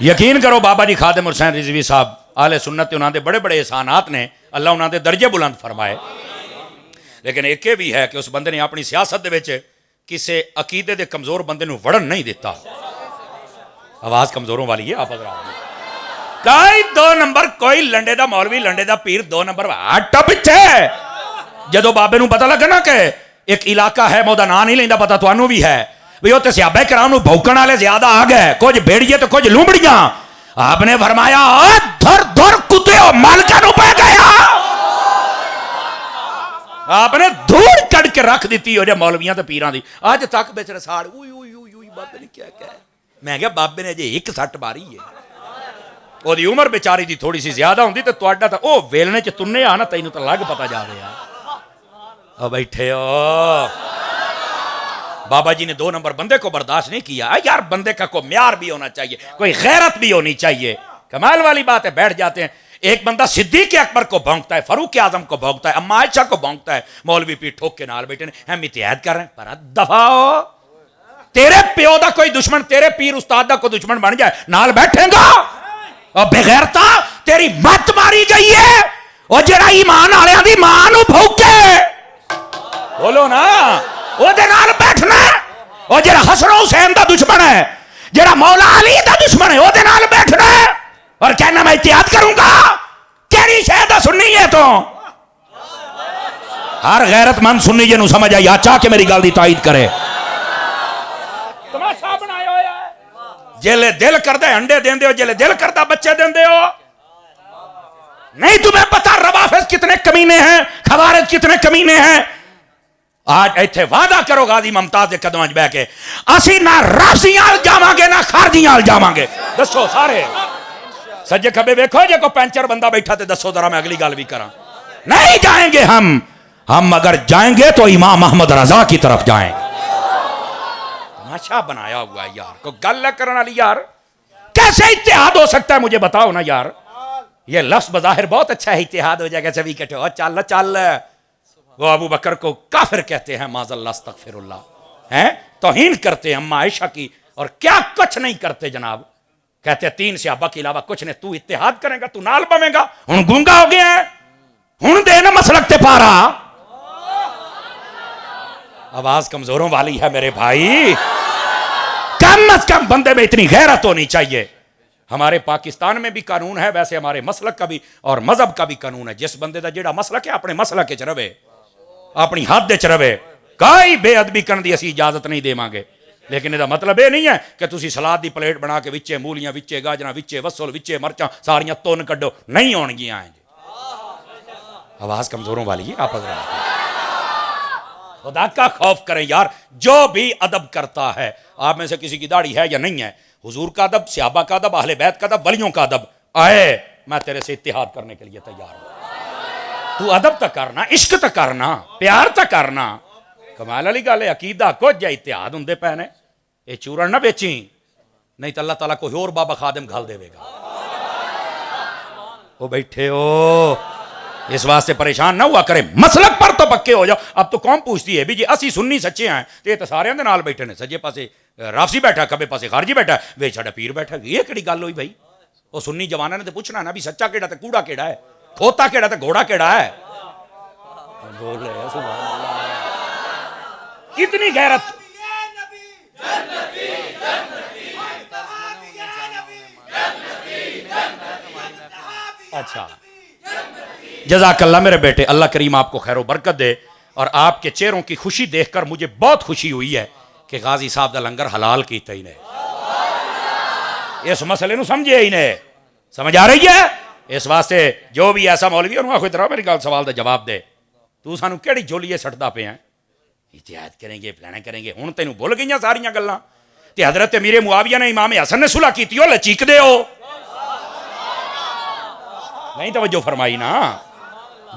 یقین کرو بابا جی خادم حسین رضوی صاحب اہل سنت انہوں نے بڑے بڑے احسانات نے، اللہ انہوں نے درجے بلند فرمائے، لیکن ایک یہ بھی ہے کہ اس بندے نے اپنی سیاست دے وچ کسے عقیدے دے کمزور بندے نو وڑن نہیں دیتا. آواز کمزوروں والی ہے آپ حضرات. کوئی 2 نمبر کوئی لنڈے دا مولوی لنڈے دا پیر 2 نمبر ہٹ پیچھے. جدو بابے نو پتہ لگا نا کہ ایک علاقہ ہے مودا نام نہیں لیندا پتہ تانوں بھی ہے بھی وہ تے صحابہ کرام نو بھوکن والے زیادہ آ گئے، کچھ بھیڑیے تو کچھ لومڑیاں. آپ نے فرمایا دھر دھر کتےو مالکا نو پہ گیا. آپ نے دھوڑ کڑ کے رکھ دیتی ہو جے مولویاں تے پیراں دی. آج تک بیچ رساڑ اوئی اوئی اوئی اوئی بابے نے کیا کہا. میں کہا بابے نے جے ایک سٹ ماری ہے، وہ دی عمر بیچاری دی تھوڑی سی زیادہ ہوندی تے تواڈا تے او ویلنے چ تنے آ نا تینوں تے لگ پتہ جا رہا. او بیٹھے ہو بابا جی نے 2 نمبر بندے کو برداشت نہیں کیا. یار بندے کا کوئی معیار بھی ہونا چاہیے، کوئی غیرت بھی ہونی چاہیے. کمال والی بات ہے، بیٹھ جاتے ہیں. ایک بندہ صدیق اکبر کو بھونکتا ہے، فاروق اعظم کو بھونکتا ہے، اما عائشہ کو بھونکتا ہے. مولوی پیر ٹھوک کے نال بیٹھے نے ہم اتحاد کر رہے ہیں. پر دفعہ ہو، تیرے پیو دا کوئی دشمن تیرے پیر استاد دا کوئی دشمن بن جائے نال بیٹھے گا. اور بغیرتا تیری مت ماری گئی ہے. اور جڑا ایمان والےاں دی ماں نو بھوکے بولو نا وہ دے نال بیٹھنا. اور جڑا حسن حسین دا دشمن ہے، جڑا مولا علی دا دشمن ہے، وہ دے نال بیٹھنا اور کہنا میں اتحاد کروں گا. تیری شہدہ سننی ہے تو ہر غیرت مند سننی جے نو سمجھ آئی چاہ کے میری گل دی تائید کرے. تماشا بنایا ہویا ہے. جیلے دل کردے انڈے دیندے ہو، جیلے دل کردہ بچے دیندے ہو. نہیں تمہیں پتا روافض کتنے کمینے ہیں، خوارج کتنے کمینے ہیں. آج ایتھے وعدہ کرو غازی ممتاز دے قدماں وچ بیٹھ کے اسی نہ رافضیاں جاواں گے نہ خارجیاں جاواں گے. دسو سارے سجے کھبے ویکھو جے کو پینچر بندہ بیٹھا تے دسو ذرا میں اگلی گل بھی کراں. نہیں جائیں گے ہم اگر جائیں گے تو امام احمد رضا کی طرف جائیں گے. تماشا بنایا ہوا ہے یار. کو گل کرنے والی یار کیسے اتحاد ہو سکتا ہے مجھے بتاؤ نا یار. یہ لفظ بظاہر بہت اچھا ہے، اتحاد ہو جائے گا سبھی اکٹھے ہو چل چل. وہ ابو بکر کو کافر کہتے ہیں معاذ اللہ استغفر اللہ، ہیں توہین کرتے ہیں اما عائشہ کی، اور کیا کچھ نہیں کرتے جناب. کہتے ہیں 3 صحابہ کے علاوہ کچھ نہیں. تو اتحاد کرے گا، تو نال بمے گا. ہن گونگا ہو گیا ہے، ہن دے نا مسلک تے پارا. آواز کمزوروں والی ہے میرے بھائی. کم از کم بندے میں اتنی غیرت ہونی چاہیے. ہمارے پاکستان میں بھی قانون ہے، ویسے ہمارے مسلک کا بھی اور مذہب کا بھی قانون ہے. جس بندے دا جیڑا مسلک ہے اپنے مسلک وچ رہے، اپنی حد وچ رہے. کوئی بے ادبی کرن دی اسی اجازت نہیں دیواں گے. لیکن یہ مطلب یہ نہیں ہے کہ تسی سلاد دی پلیٹ بنا کے وچے مولیاں وچے گاجراں وچے وسل وچے مرچاں ساریاں تون کڈو، نہیں ہون گیاں. آواز کمزوروں والی ہے آپ حضرات. خدا کا خوف کریں یار. جو بھی ادب کرتا ہے، آپ میں سے کسی کی داڑھی ہے یا نہیں ہے، حضور کا ادب، صحابہ کا ادب، اہل بیت کا ادب، ولیوں کا ادب، آئے میں تیرے سے اتحاد کرنے کے لیے تیار ہوں. تو ادب تک کرنا، عشق تک کرنا، پیار تک کرنا. کمال علی گل ہے. عقیدہ کچھ جا اتحاد ہوں پے نے. یہ چورن نہ بیچی، نہیں تو اللہ تعالیٰ کوئی اور بابا خادم گھال دے گا. وہ بیٹھے ہو اس واسطے پریشان نہ ہوا کرے. مسلک پر تو پکے ہو جاؤ. اب تو قوم پوچھتی ہے بھی جی اسی سنی سچے ہیں تو یہ تو سارے دے نال بیٹھے نے. سجے پاسے رافضی بیٹھا، کبے پاسے خارجی بیٹھا، وے ساڈا پیر بیٹھا. یہ کیڑی گل ہوئی بھائی؟ وہ سنی جوانا نے تو پوچھنا نا بھی سچا کیڑا تے کوڑا کیڑا ہے، کھوتا کیڑا تے گھوڑا کیڑا ہے. بول رہے سبحان اللہ. اتنی غیرت. اچھا جزاک اللہ میرے بیٹے. اللہ کریم آپ کو خیر و برکت دے. اور آپ کے چہروں کی خوشی دیکھ کر مجھے بہت خوشی ہوئی ہے کہ غازی صاحب دا لنگر حلال کیتا ہی نے. اس مسئلے نو سمجھے ہی نے. سمجھ آ رہی ہے؟ اس واسطے جو بھی ایسا مولوی ہے انہوں کو میری گل سوال دا جواب دے. تو سانو کیڑی جولیے سٹدا پے ہیں؟ اتحاد کریں گے، پلانا کریں گے. ہن تینوں بھول گئیاں ساریاں گلاں. تے حضرت امیر معاویہ نے امام حسن نے صلح کیتی ہو لچیک دے ہو. نہیں توجہ فرمائی نا.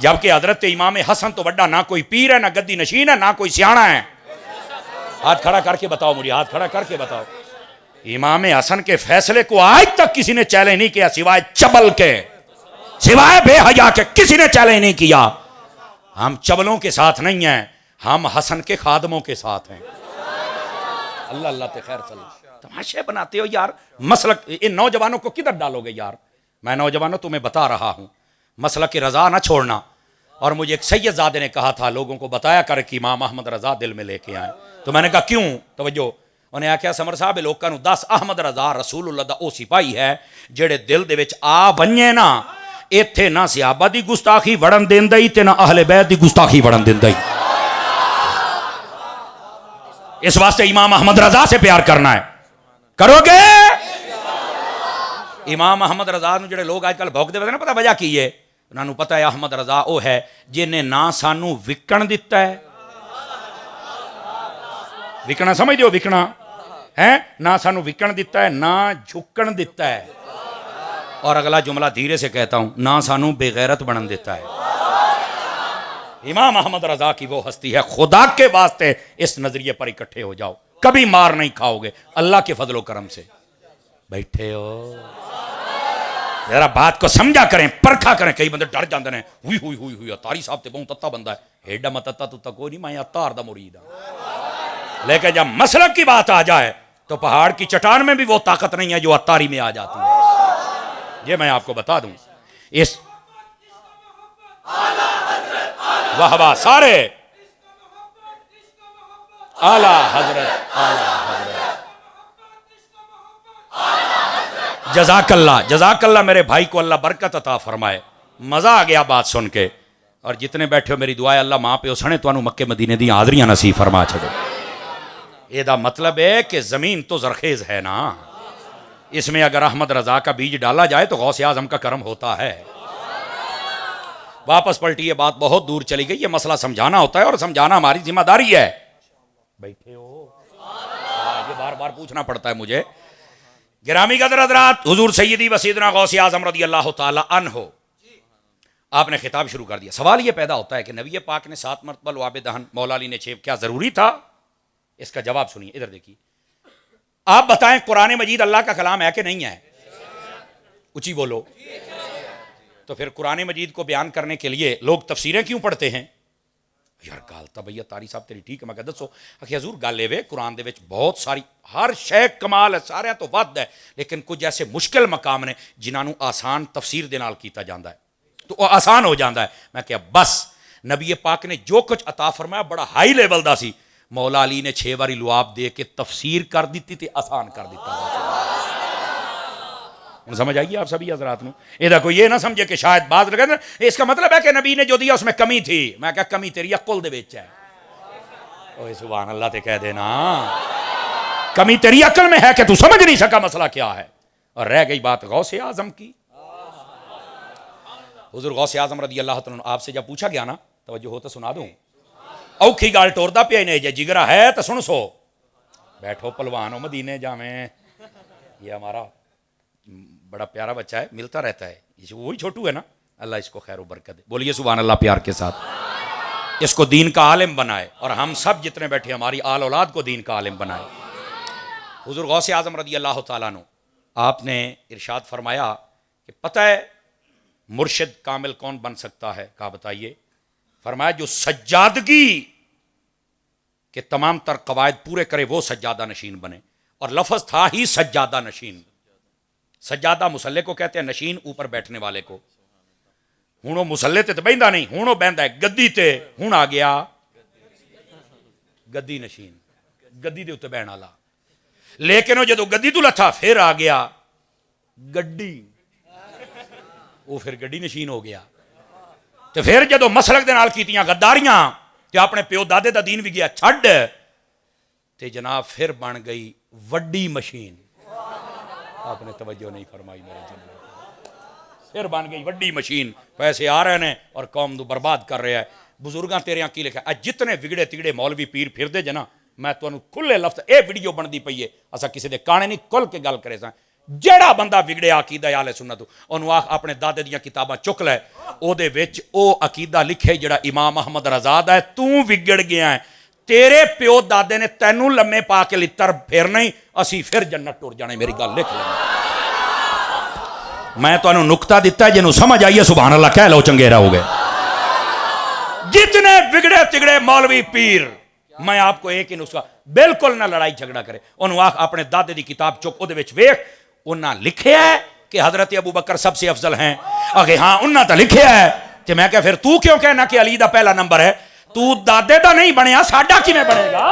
جبکہ حضرت امام حسن تو بڑا نہ کوئی پیر ہے، نہ گدی نشین ہے، نہ کوئی سیاںا ہے. ہاتھ کھڑا کر کے بتاؤ مجھے، ہاتھ کھڑا کر کے بتاؤ. امام حسن کے فیصلے کو آج تک کسی نے چیلنج نہیں کیا سوائے چبل کے، سوائے بے حیا کے. کسی نے چیلنج نہیں کیا. ہم چبلوں کے ساتھ نہیں ہیں، ہم حسن کے خادموں کے ساتھ ہیں. اللہ اللہ تے خیر چلو تماشے بناتے ہو یار. مسلک ان نوجوانوں کو کدھر ڈالو گے یار؟ میں نوجوانوں تمہیں بتا رہا ہوں مسلک رضا نہ چھوڑنا. اور مجھے ایک سید زادے نے کہا تھا لوگوں کو بتایا کر کہ امام احمد رضا دل میں لے کے آئیں. تو میں نے کہا کیوں؟ توجہ. انہیں آخیا سمر صاحب لوگوں نوں دس احمد رضا رسول اللہ دا او سپاہی ہے جڑے دل دے وچ آ ونجے نا ایتھے نہ صحابہ دی گستاخی وڑن دیندا ہی تے نہ اہل بیت دی گستاخی وڑن دیندا ہی. اس واسطے امام احمد رضا سے پیار کرنا ہے. کرو گے؟ امام احمد رضا نو جڑے لوگ آج کل بھوک دے وے نا پتہ وجہ کی ہے؟ انہاں نوں پتہ ہے احمد رضا او ہے جنہیں نہ سانو وکن دتا ہے. وکنا سمجھ دیو وکنا ہے نہ سانو وکن دیتا ہے نہ جھکن دیتا ہے. اور اگلا جملہ دھیرے سے کہتا ہوں نہ سانو بے غیرت بنن دیتا ہے. امام احمد رضا کی وہ ہستی ہے. خدا کے واسطے اس نظریے پر اکٹھے ہو جاؤ کبھی مار نہیں کھاؤ گے اللہ کے فضل و کرم سے. بیٹھے ہو ذرا بات کو سمجھا کریں پرکھا کریں. کئی بندے ڈر جاندے ہیں ہوئی ہوئی ہوئی ہوئی اتاری صاحب تے بہت تتا بندہ ہے. ایڈا متتا تو کوئی نہیں میں اتار دا مرید ہوں. لیکن جب مسلک کی بات آ جائے تو پہاڑ کی چٹان میں بھی وہ طاقت نہیں ہے جو اتاری میں آ جاتی ہے. یہ میں آپ کو بتا دوں. اس واہ واہ سارے اعلیٰ حضرت اعلیٰ حضرت جزاک اللہ جزاک اللہ. میرے بھائی کو اللہ برکت عطا فرمائے. مزہ آ گیا بات سن کے. اور جتنے بیٹھے ہو میری دعا ہے اللہ ماں پیو سنے تو مکے مدینے دی حاضریاں نصیب فرما چھڑے. یہ دا مطلب ہے کہ زمین تو زرخیز ہے نا. اس میں اگر احمد رضا کا بیج ڈالا جائے تو غوث اعظم کا کرم ہوتا ہے. واپس پلٹی یہ بات بہت دور چلی گئی. یہ مسئلہ سمجھانا ہوتا ہے اور سمجھانا ہماری ذمہ داری ہے. بیٹھے ہو یہ بار بار پوچھنا پڑتا ہے مجھے. گرامی قدر حضرات حضور سیدی و سیدنا غوث اعظم رضی اللہ تعالی عنہ آپ نے خطاب شروع کر دیا. سوال یہ پیدا ہوتا ہے کہ نبی پاک نے 7 مرتبہ لعاب دہن مولا علی نے 6 کیا ضروری تھا؟ اس کا جواب سنیے. ادھر دیکھیے. آپ بتائیں قرآن مجید اللہ کا کلام ہے کہ نہیں ہے؟ اونچی بولو. تو پھر قرآن مجید کو بیان کرنے کے لیے لوگ تفسیریں کیوں پڑھتے ہیں؟ یار گال تا بھیا تاری صاحب تیری ٹھیک ہے. میں کہہ دسو کہ حضور گل اے قرآن دے وچ بہت ساری ہر شے کمال ہے سارے تو ود ہے لیکن کچھ ایسے مشکل مقام نے جنہاں نوں آسان تفسیر دے نال کیتا جاندا ہے تو وہ آسان ہو جاندا ہے. میں کہا بس نبی پاک نے جو کچھ عطا فرمایا بڑا ہائی لیول دا سی. مولا علی نے 6 واری لعاب دے کے تفسیر کر دیتی تے آسان کر دیتا. سمجھ آئیے آپ سبھی حضرات نوں. یہ کوئی یہ نہ سمجھے کہ شاید بعض لگے نا اس کا مطلب ہے کہ نبی نے جو دیا اس میں کمی تھی. میں کہا کمی تیری عقل دے وچ ہے. اوہ سبحان اللہ تے کہہ دینا کمی تیری عقل میں ہے کہ تو سمجھ نہیں سکا مسئلہ کیا ہے. اور رہ گئی بات غوث اعظم کی. حضور غوث اعظم رضی اللہ تعالیٰ آپ سے جب پوچھا گیا نا توجہ ہو تو سنا دوں. اوکھی گال ٹوردا پیا نے جے جگرا ہے تو سن سو. بیٹھو پلوانو مدینے جاویں. یہ ہمارا بڑا پیارا بچہ ہے ملتا رہتا ہے. وہی چھوٹو ہے نا اللہ اس کو خیر و برکت دے. بولیے سبحان اللہ پیار کے ساتھ. اس کو دین کا عالم بنائے اور ہم سب جتنے بیٹھے ہماری آل اولاد کو دین کا عالم بنائے. حضور غوث اعظم رضی اللہ تعالیٰ عنہ آپ نے ارشاد فرمایا کہ پتہ ہے مرشد کامل کون بن سکتا ہے؟ کہا بتائیے. فرمایا جو سجادگی کے تمام تر قواعد پورے کرے وہ سجادہ نشین بنے. اور لفظ تھا ہی سجادہ نشین. سجادہ مسلح کو کہتے ہیں, نشین اوپر بیٹھنے والے کو. ہوں وہ مسلح تے بہندا نہیں, ہوں وہ بہندا ہے گدی تے. ہوں آ گیا گدی نشین, گدی دے اتنے بہن والا. لیکن وہ جدو گدی تو لتھا پھر آ گیا گڈی, وہ پھر گڈی نشین ہو گیا. تو پھر جدو مسلک دے نال کیتیاں غداریاں تے اپنے پیو دادے دا دین بھی گیا چھڈ تے جناب پھر بن گئی وڈی مشین. آپ نے توجہ نہیں فرمائی میرے جناب. پھر بن گئی وڈی مشین. پیسے آ رہے ہیں اور قوم نو برباد کر رہے ہیں. بزرگاں تیرے کی لکھا اج جتنے وگڑے تگڑے مولوی پیر پھر دے جنا میں تانوں کھلے لفظ اے ویڈیو بندی پئی ہے اسا کسی دے کانے نہیں کھل کے گل کرے ساں. جیڑا بندہ وگڑیا عقیدہ اہل سنت اونوں آکھ اپنے دادے دیاں کتاباں چک لے او دے وچ او عقیدہ لکھے جڑا امام احمد رضا دا ہے. تو وگڑ گیا ہے, تیرے پیو دادے نے تینوں لمے پا کے لتر پھر نہیں, اسی پھر جنت ٹر جانے. میری گل لکھ لیں. میں تانوں نکتہ دتا ہے جنوں سمجھ آئیے سبحان اللہ کہہ لو چنگے رہو گے. جتنے بگڑے تگڑے مولوی پیر میں آپ کو ایک ہی نسخہ بالکل نہ لڑائی جھگڑا کرے انہوں اپنے دادے دی کتاب چک دے وچ ویکھ انہاں لکھیا ہے کہ حضرت ابو بکر سب سے افضل ہیں اگے ہاں انہاں تا لکھیا ہے تے میں کہ پھر تو کیوں کہنا کہ علی دا پہلا نمبر ہے تو دادے دا نہیں بنیا ساڈا کیویں بنے گا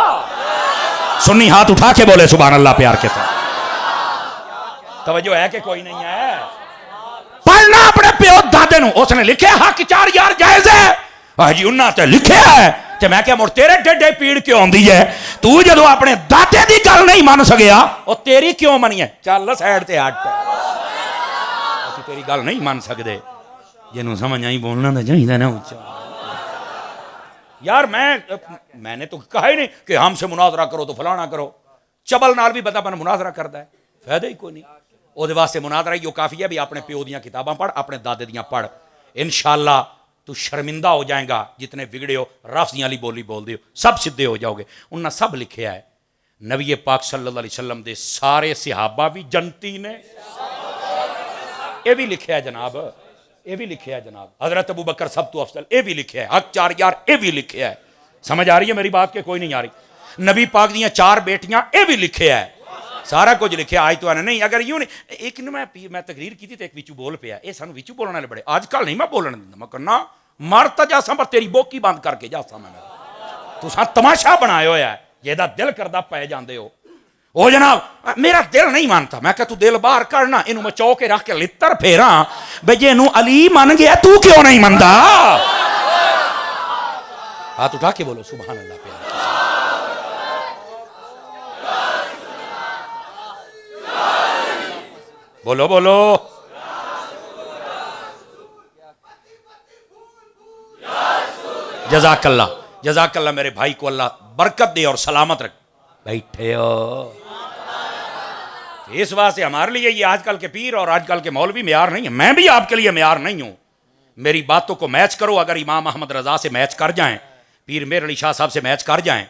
سنی ہاتھ اٹھا کے بولے سبحان اللہ پیار کے ساتھ توجہ ہے کہ کوئی نہیں ہے پڑھنا اپنے پیو دادے نو اس نے لکھیا حق 4 یار جائز ہے جی انہاں تے لکھیا ہے تے میں کہ مڑ تیرے ڈڈے پیڑ کیوں آندی ہے تو جدو اپنے دادے دی گل نہیں مان سکیا او تیری کیوں منی ہے چل سائیڈ تے ہٹ اسی تیری گل نہیں مان سکدے جنوں سمجھ آئی بولنا تے چاہیدا نا اونچا یار میں نے تو کہا ہی نہیں کہ ہم سے مناظرہ کرو تو فلانا کرو چبل نال بھی بندہ مناظرہ کردا ہے فائدہ ہی کوئی نہیں او دے واسطے مناظرہ ہی کافی ہے بھی اپنے پیو دیاں کتاباں پڑھ اپنے دادے دیاں پڑھ انشاءاللہ تو شرمندہ ہو جائیں گا جتنے بگڑے ہو رافضیاں والی بولی بول دے ہو سب سدھے ہو جاؤ گے انہاں سب لکھیا ہے نبی پاک صلی اللہ علیہ وسلم دے سارے صحابہ بھی جنتی نے یہ بھی لکھیا ہے جناب یہ بھی لکھیا ہے جناب حضرت ابو بکر سب تو افضل یہ بھی لکھیا ہے حق 4 یار یہ بھی لکھیا ہے سمجھ آ رہی ہے میری بات کہ کوئی نہیں آ رہی نبی پاک دیاں 4 بیٹیاں یہ بھی لکھیا ہے سارا کچھ لکھیا آج تو نہیں اگر یوں نہیں ایک میں تقریر کی تھی تو ایک وچو بول پیا یہ سانو وچو بولنے والے بڑے آج کل نہیں میں بولنے دینا میں کرنا مرتا جاسا پر تیری بوکی بند کر کے جاسا میں تو ساں تماشا بنایا ہوا ہے یہ دا دل کردہ پائے جاندے ہو او جناب میرا دل نہیں مانتا میں کہ تو دل باہر کرنا انہوں میں چوکے رکھ کے لتر پھیراں بے جے انہوں علی مان گیا تو کیوں نہیں ماندا ہاتھ اٹھا کے بولو سبحان اللہ پیار بولو بولو جزاک اللہ میرے بھائی کو اللہ برکت دے اور سلامت رکھ بیٹھے ہو اس واسطے ہمارے لیے یہ آج کل کے پیر اور آج کل کے مولوی معیار نہیں ہے میں بھی آپ کے لیے معیار نہیں ہوں میری باتوں کو میچ کرو اگر امام احمد رضا سے میچ کر جائیں پیر میر علی شاہ صاحب سے میچ کر جائیں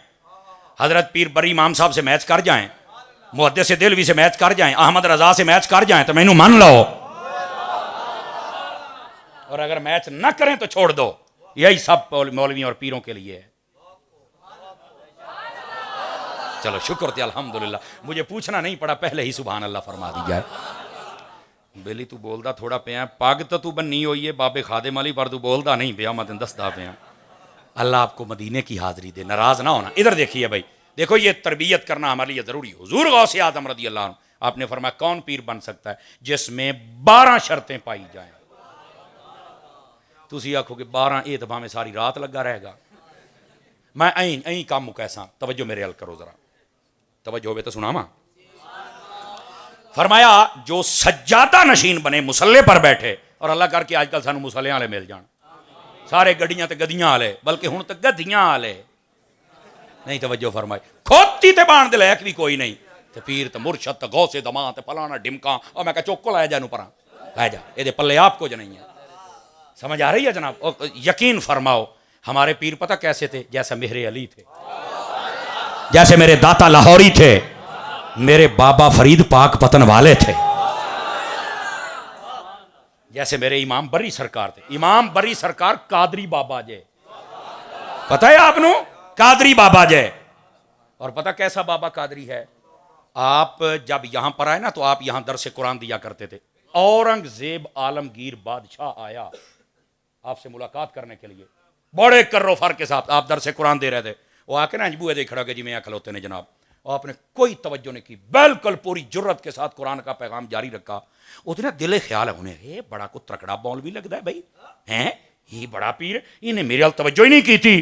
حضرت پیر بری امام صاحب سے میچ کر جائیں محدث دہلوی سے میچ کر جائیں احمد رضا سے میچ کر جائیں تو میں انہوں مان لو اور اگر میچ نہ کریں تو چھوڑ دو یہی سب مولویوں اور پیروں کے لیے ہے چلو شکر تھی الحمدللہ مجھے پوچھنا نہیں پڑا پہلے ہی سبحان اللہ فرما دی جائے بیلی تو بولدا تھوڑا پیا پاگ تو بننی ہوئی ہے بابے خادم علی پر تو بولدا نہیں پیا میں دسدا پیا اللہ آپ کو مدینے کی حاضری دے ناراض نہ ہونا ادھر دیکھیے بھائی دیکھو یہ تربیت کرنا ہمارے لیے ضروری ہے حضور غوث اعظم رضی اللہ عنہ آپ نے فرمایا کون پیر بن سکتا ہے جس میں 12 شرطیں پائی جائیں تسی آکھو کہ 12 یہ تو میں ساری رات لگا رہے گا میں این کام مکیساں توجہ میرے حل کرو ذرا توجہ ہوئے تو سنا ماں فرمایا جو سجادہ نشین بنے مسلح پر بیٹھے اور اللہ کر کے آج کل سانو مسلح والے مل جان سارے گڑیاں تے گدیاں والے بلکہ ہن تے گدیاں والے نہیں توجہ فرمائی کھوتی تے بان دے لائق بھی کوئی نہیں تے پیر تے مرشد تے غوث دماں تے فلانا ڈمکاں اور میں کہا چوکو لائے جا نو پراں لائے جا یہ دے پلے آپ کو جو نہیں ہے سمجھ آ رہی ہے جناب یقین فرماؤ ہمارے پیر پتہ کیسے تھے جیسے مہر علی تھے جیسے میرے داتا لاہوری تھے میرے بابا فرید پاک پتن والے تھے جیسے میرے امام بری سرکار تھے امام بری سرکار قادری بابا جے پتہ ہے آپ نو قادری بابا جے اور پتہ کیسا بابا قادری ہے آپ جب یہاں پر آئے نا تو آپ یہاں درس قرآن دیا کرتے تھے اورنگزیب عالمگیر بادشاہ آیا آپ سے ملاقات کرنے کے لیے بڑے کرو فر کے ساتھ آپ درس قرآن دے رہے تھے وہ آ کے نا بوئے دے کھڑا کے جی میں کھلوتے نے جناب اور آپ نے کوئی توجہ نہیں کی بالکل پوری جرت کے ساتھ قرآن کا پیغام جاری رکھا اتنا دل خیال ہے انہیں بڑا کو ترکڑا بول بھی لگتا ہے بھائی ہیں یہ بڑا پیر انہیں میرے حال توجہ ہی نہیں کی تھی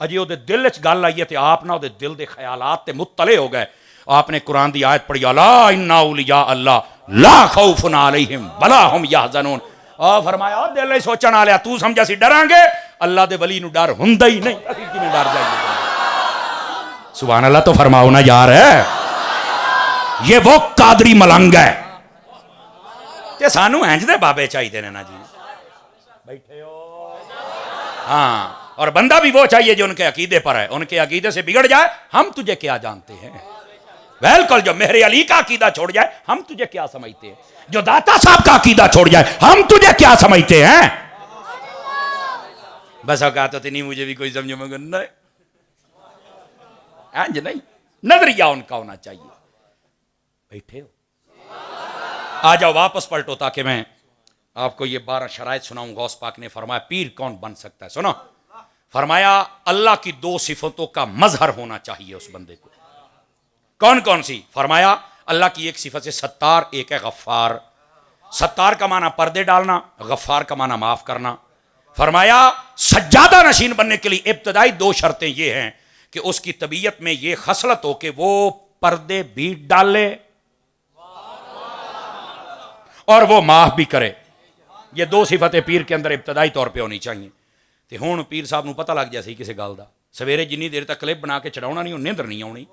اجی وہ دل چ گل آئی ہے تے آپ نہ دل دے خیالات تے مطلع ہو گئے آپ نے قرآن دی آیت پڑھی الا ان اولیاء اللہ لا خوف علیہم ولا هم یحزنون اور فرمایا دل ہی سوچن والیا تو سمجھا سی ڈراں گے اللہ دے ولی نو ڈر ہوندا ہی نہیں اسی کیویں ڈر جائیے سبحان اللہ تو فرماؤ نا یار ہے یہ وہ قادری ملنگ ہے کہ سانو ہنج دے بابے چاہیے نے نا جی بیٹھے ہو ہاں اور بندہ بھی وہ چاہیے جو ان کے عقیدے پر ہے ان کے عقیدے سے بگڑ جائے ہم تجھے کیا جانتے ہیں بالکل جو مہر علی کا عقیدہ چھوڑ جائے ہم تجھے کیا سمجھتے ہیں جو داتا صاحب کا عقیدہ چھوڑ جائے ہم تجھے کیا سمجھتے ہیں بس اوقات تو نہیں مجھے بھی کوئی سمجھو مگر نہیں انج نہیں، نظریہ ان کا ہونا چاہیے. بیٹھے ہو، آ جاؤ واپس پلٹو تاکہ میں آپ کو یہ 12 شرائط سناؤں. غوث پاک نے فرمایا پیر کون بن سکتا ہے؟ سنو، فرمایا اللہ کی 2 صفتوں کا مظہر ہونا چاہیے اس بندے کو. کون کون سی؟ فرمایا اللہ کی ایک صفت سے ستار، ایک ہے غفار. ستار کا معنی پردے ڈالنا، غفار کا معنی معاف کرنا. فرمایا سجادہ نشین بننے کے لیے ابتدائی 2 شرطیں یہ ہیں کہ اس کی طبیعت میں یہ خصلت ہو کہ وہ پردے بھی ڈالے اور وہ معاف بھی کرے. یہ 2 صفتیں پیر کے اندر ابتدائی طور پہ ہونی چاہیے. تے ہون پیر صاحب نو پتہ لگ جائے سی کسی گل دا، سویرے جنی دیر تک کلپ بنا کے چڑھاؤنا نہیں، نیندر نہیں آنی.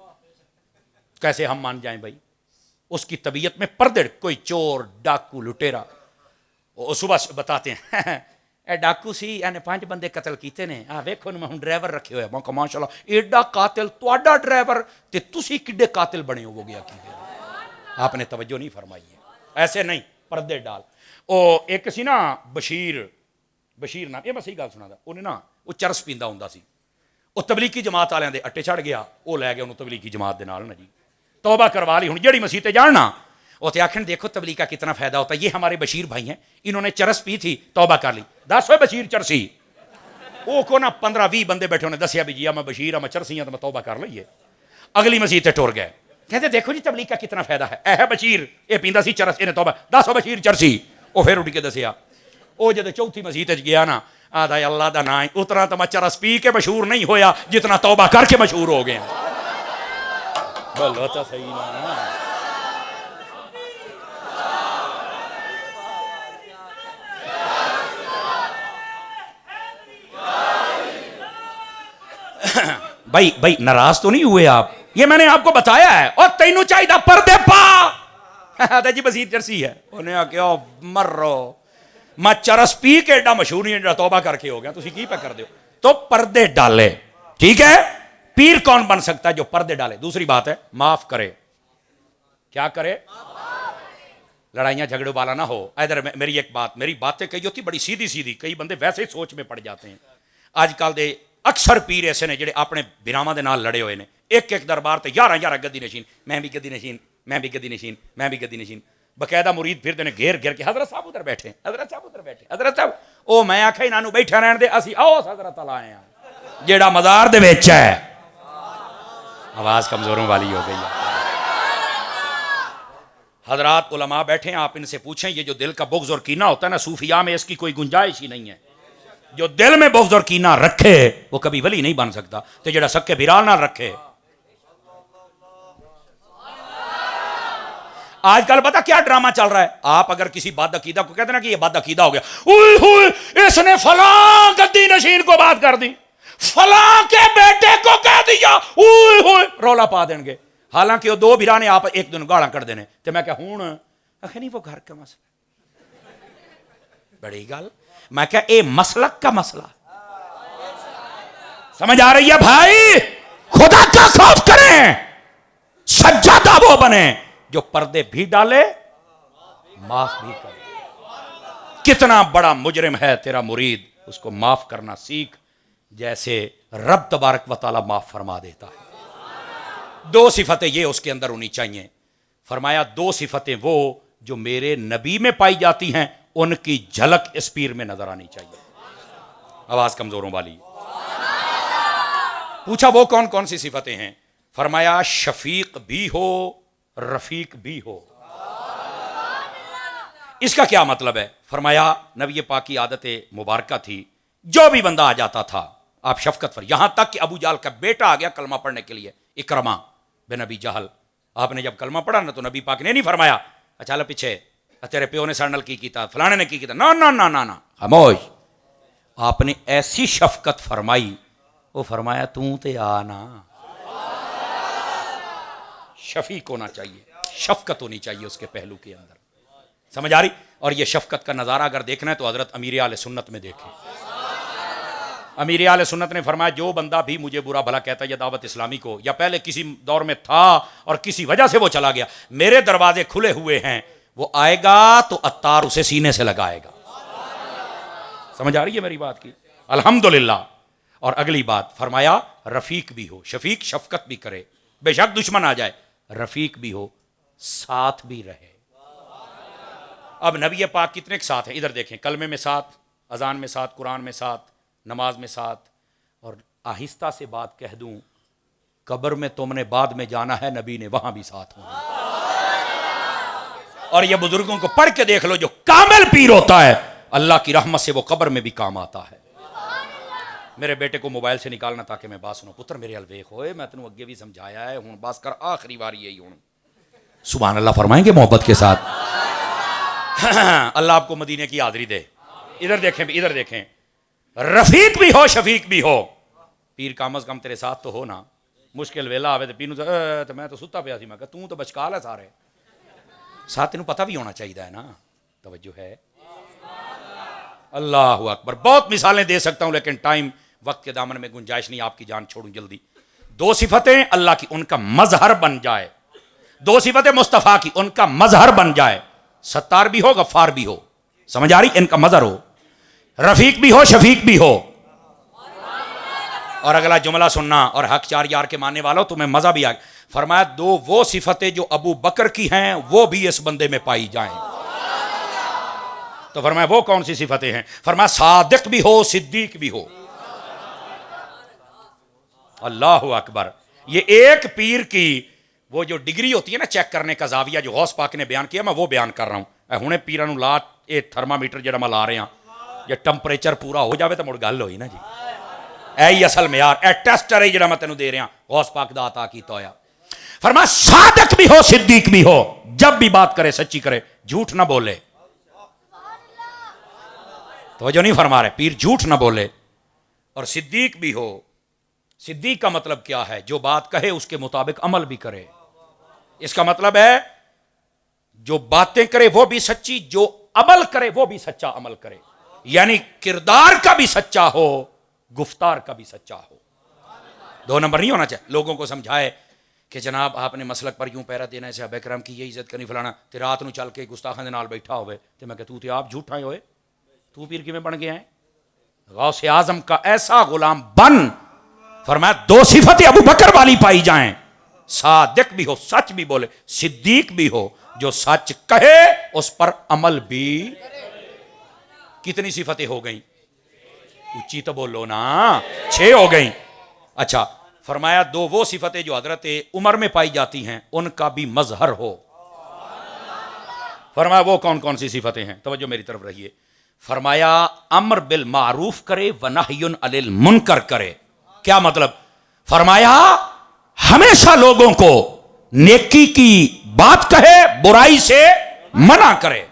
کیسے ہم مان جائیں بھائی؟ اس کی طبیعت میں پردے، کوئی چور ڈاکو لٹیرا وہ صبح بتاتے ہیں اے ڈاکو سی یعنی 5 بندے قتل کیتے نے، ویکھو میں ہوں ڈرائیور رکھے ہوئے. میں کہا ماشاءاللہ ایڈا قاتل تواڈا ڈرائیور تے تسی کڈے قاتل بنے ہو گیا کی؟ آپ نے توجہ نہیں فرمائی ہے. ایسے نہیں، پردے ڈال. او ایک سی نا بشیر نام، یہ میں صحیح گل سنا دا، انہیں نا وہ چرس پیندا ہوندا سی. وہ تبلیغی جماعت والوں دے اٹے چڑھ گیا، وہ لے گیا انہوں تبلیغی جماعت دے نال نا جی توبہ کروا لی. ہوں جیڑی مسیح تے جاننا وہ تے آکھن دیکھو تبلیغ کا کتنا فائدہ ہوتا ہے. یہ ہمارے بشیر بھائی ہیں، انہوں نے چرس پی تھی، توبہ کر لی. 10 بشیر چرسی. وہ کو نا 15-20 بندے بیٹھے انہیں دسیا بھی جی میں بشیر ہوں، میں چرسی ہوں تو میں توبہ کر لئیے. اگلی مسیح تے ٹور گئے، کہتے دیکھو جی تبلیغ کا کتنا فائدہ ہے. اے ہے بشیر، یہ پیندا سی چرس، انہیں توبہ. 10 بشیر چرسی. وہ پھر اٹھ کے دسیا. وہ جب چوتھی مسیح تے گیا نا، آدھا اللہ دا نام اتنا تو میں چرس پی کے مشہور نہیں ہویا جتنا توبہ کر کے مشہور ہو گیا. بولو تو صحیح نا. بھائی ناراض تو نہیں ہوئے آپ؟ یہ میں نے آپ کو بتایا ہے. اور تینوں چاہیے پردے پا جی بزیر چرسی ہے. انہیں آکھیا مرو میں چرس پی کے ایڈا مشہور نہیں ایڈا توبہ کر کے ہو گیا. تسی کی پہ کر دیو؟ تو پردے ڈالے. ٹھیک ہے، پیر کون بن سکتا ہے؟ جو پردے ڈالے. دوسری بات ہے معاف کرے. کیا کرے؟ لڑائیاں جھگڑوں والا نہ ہو. ادھر میری ایک بات، میری باتیں کئی ہوتی بڑی سیدھی سیدھی، کئی بندے ویسے ہی سوچ میں پڑ جاتے ہیں. آج کل دے اکثر پیر ایسے نے جڑے اپنے براواں دے نال لڑے ہوئے نے. ایک دربار تے 11 گدی نشین، میں بھی گدی نشین، میں بھی گدی نشین، میں بھی گدی نشین. باقاعدہ مرید پھر دینے گھیر کے حضرت صاحب ادھر بیٹھے، حضرت صاحب ادھر بیٹھے، حضرت صاحب. او میں آکھا انہاں نوں بیٹھا رہن دے، اسی اوس حضرت تعالی آئے ہیں جیڑا مزار دے وچ ہے. آواز کمزوروں والی ہو گئی ہے. حضرات علماء بیٹھے ہیں، آپ ان سے پوچھیں یہ جو دل کا بغض اور کینہ ہوتا ہے نا، صوفیاء میں اس کی کوئی گنجائش ہی نہیں ہے. جو دل میں بغض اور کینہ رکھے وہ کبھی ولی نہیں بن سکتا. تو جڑا سکے بھرال نہ رکھے. آج کل پتہ کیا ڈرامہ چل رہا ہے؟ آپ اگر کسی بد عقیدہ کو کہتے نا کہ یہ بد عقیدہ ہو گیا، اوئے ہوئے اس نے فلاں گدی نشین کو بات کر دی، فلاں کے بیٹے کو کہہ دیا، اوئے ہوئے رولا پا دیں گے. حالانکہ وہ 2 بھرانے آپ ایک دن گاڑاں کر دینے. تو میں کہا ہوں آخر نہیں وہ گھر کا مسئلہ بڑی گل. میں کہا اے مسلک کا مسئلہ. سمجھ آ رہی ہے بھائی؟ خدا کا خوف کریں، سجادہ وہ بنے جو پردے بھی ڈالے معاف بھی کرے. کتنا بڑا مجرم ہے تیرا مرید، اس کو معاف کرنا سیکھ جیسے رب تبارک و تعالی معاف فرما دیتا ہے. 2 صفتیں یہ اس کے اندر ہونی چاہیے. فرمایا 2 صفتیں وہ جو میرے نبی میں پائی جاتی ہیں ان کی جھلک اس پیر میں نظر آنی چاہیے. آواز کمزوروں والی. پوچھا وہ کون کون سی صفتیں ہیں؟ فرمایا شفیق بھی ہو، رفیق بھی ہو. اس کا کیا مطلب ہے؟ فرمایا نبی پاک کی عادت مبارکہ تھی، جو بھی بندہ آ جاتا تھا آپ شفقت پر. یہاں تک کہ ابو جہل کا بیٹا آ گیا کلمہ پڑھنے کے لیے، اکرمہ بن ابی جہل. آپ نے جب کلمہ پڑھا نا تو نبی پاک نے نہیں فرمایا اچھا لو پیچھے تیرے پیو نے سارے نال کی کیتا، فلانے نے کی کیتا. نا نا نا نا نا، خاموش. آپ نے ایسی شفقت فرمائی، وہ فرمایا تو تے آنا. شفیق ہونا چاہیے، شفقت ہونی چاہیے اس کے پہلو کے اندر. سمجھ آ رہی؟ اور یہ شفقت کا نظارہ اگر دیکھنا ہے تو حضرت امیر اہل سنت میں دیکھیں. امیر اہل سنت نے فرمایا جو بندہ بھی مجھے برا بھلا کہتا ہے یا دعوت اسلامی کو، یا پہلے کسی دور میں تھا اور کسی وجہ سے وہ چلا گیا، میرے دروازے کھلے ہوئے ہیں، وہ آئے گا تو عطار اسے سینے سے لگائے گا. سمجھ آ رہی ہے میری بات کی؟ الحمدللہ. اور اگلی بات فرمایا رفیق بھی ہو, شفیق شفقت بھی کرے, بے شک دشمن آ جائے, رفیق بھی ہو, ساتھ بھی رہے. اب نبی پاک کتنے کے ساتھ ہیں ادھر دیکھیں, کلمے میں ساتھ, اذان میں ساتھ, قرآن میں ساتھ, نماز میں ساتھ. اور آہستہ سے بات کہہ دوں, قبر میں تم نے بعد میں جانا ہے, نبی نے وہاں بھی ساتھ ہونا. اور یہ بزرگوں کو پڑھ کے دیکھ لو, جو کامل پیر ہوتا ہے اللہ کی رحمت سے وہ قبر میں بھی کام آتا ہے. میرے بیٹے کو موبائل سے نکالنا تاکہ میں بات سنوں, پتر میرے الویخ ہوئے, میں تنوں اگے بھی سمجھایا ہے, ہوں بس کر آخری باری یہی ہوں. سبحان اللہ فرمائیں گے محبت کے ساتھ. اللہ آپ کو مدینے کی حاضری دے. ادھر دیکھیں, ادھر دیکھیں, رفیق بھی ہو شفیق بھی ہو. پیر کم از کم تیرے ساتھ تو ہو نا. مشکل ویلا آوے تو پیر تو میں تو ستا پیا سی, میں کہا تو بچکال ہے سارے ساتھ, تینوں پتہ بھی ہونا چاہیے ہے نا. توجہ ہے, اللہ اکبر. بہت مثالیں دے سکتا ہوں لیکن ٹائم وقت کے دامن میں گنجائش نہیں, آپ کی جان چھوڑوں جلدی. دو صفتیں اللہ کی, ان کا مظہر بن جائے. دو صفتیں مصطفیٰ کی, ان کا مظہر بن جائے. ستار بھی ہو غفار بھی ہو, سمجھ آ رہی, ان کا مظہر ہو. رفیق بھی ہو شفیق بھی ہو. اور اگلا جملہ سننا, اور حق چار یار کے ماننے والوں تمہیں مزہ بھی آ گیا. فرمایا دو وہ صفتیں جو ابو بکر کی ہیں وہ بھی اس بندے میں پائی جائیں. تو فرمایا وہ کون سی صفتیں ہیں؟ فرمایا صادق بھی ہو صدیق بھی ہو. اللہ اکبر. یہ ایک پیر کی وہ جو ڈگری ہوتی ہے نا چیک کرنے کا زاویہ, جو غوث پاک نے بیان کیا, میں وہ بیان کر رہا ہوں. ہنے پیرانو لا اے تھرمامیٹر جڑا میں لا رہے ہیں, یہ ٹمپریچر پورا ہو جاوے تو مڑ گل ہوئی نا جی. اے اصل معیار, اے ٹیسٹر ہے جڑا میں تینوں دے رہا, غوث پاک دا عطا کیتا ہویا. فرمایا صادق بھی ہو صدیق بھی ہو, جب بھی بات کرے سچی کرے, جھوٹ نہ بولے. توجہ نہیں فرما رہے, پیر جھوٹ نہ بولے. اور صدیق بھی ہو. صدیق کا مطلب کیا ہے؟ جو بات کہے اس کے مطابق عمل بھی کرے. اس کا مطلب ہے جو باتیں کرے وہ بھی سچی, جو عمل کرے وہ بھی سچا عمل کرے. یعنی کردار کا بھی سچا ہو, گفتار کا بھی سچا ہو. دو نمبر نہیں ہونا چاہیے. لوگوں کو سمجھائے کہ جناب آپ نے مسلک پر یوں پیرا دینا ہے, صحابہ کرام کی یہ عزت کرنی فلانا, تے رات نو چل کے گستاخاں دے نال بیٹھا ہوئے تے میں کہ تو تے آپ جھوٹا ہوئے, تو پیر کیویں بن گیا ہے؟ غوث اعظم کا ایسا غلام بن. فرمایا دو صفتیں ابو بکر والی پائی جائیں, صادق بھی ہو سچ بھی بولے, صدیق بھی ہو جو سچ کہے اس پر عمل بھی. کتنی صفتیں ہو گئیں؟ اونچی تو بولو نا, 6 ہو گئیں. اچھا فرمایا دو وہ صفتیں جو حضرت عمر میں پائی جاتی ہیں ان کا بھی مظہر ہو. فرمایا وہ کون کون سی صفتیں ہیں؟ توجہ میری طرف رہیے. فرمایا امر بالمعروف کرے ونہی عن المنکر کرے. کیا مطلب؟ فرمایا ہمیشہ لوگوں کو نیکی کی بات کہے, برائی سے منع کرے.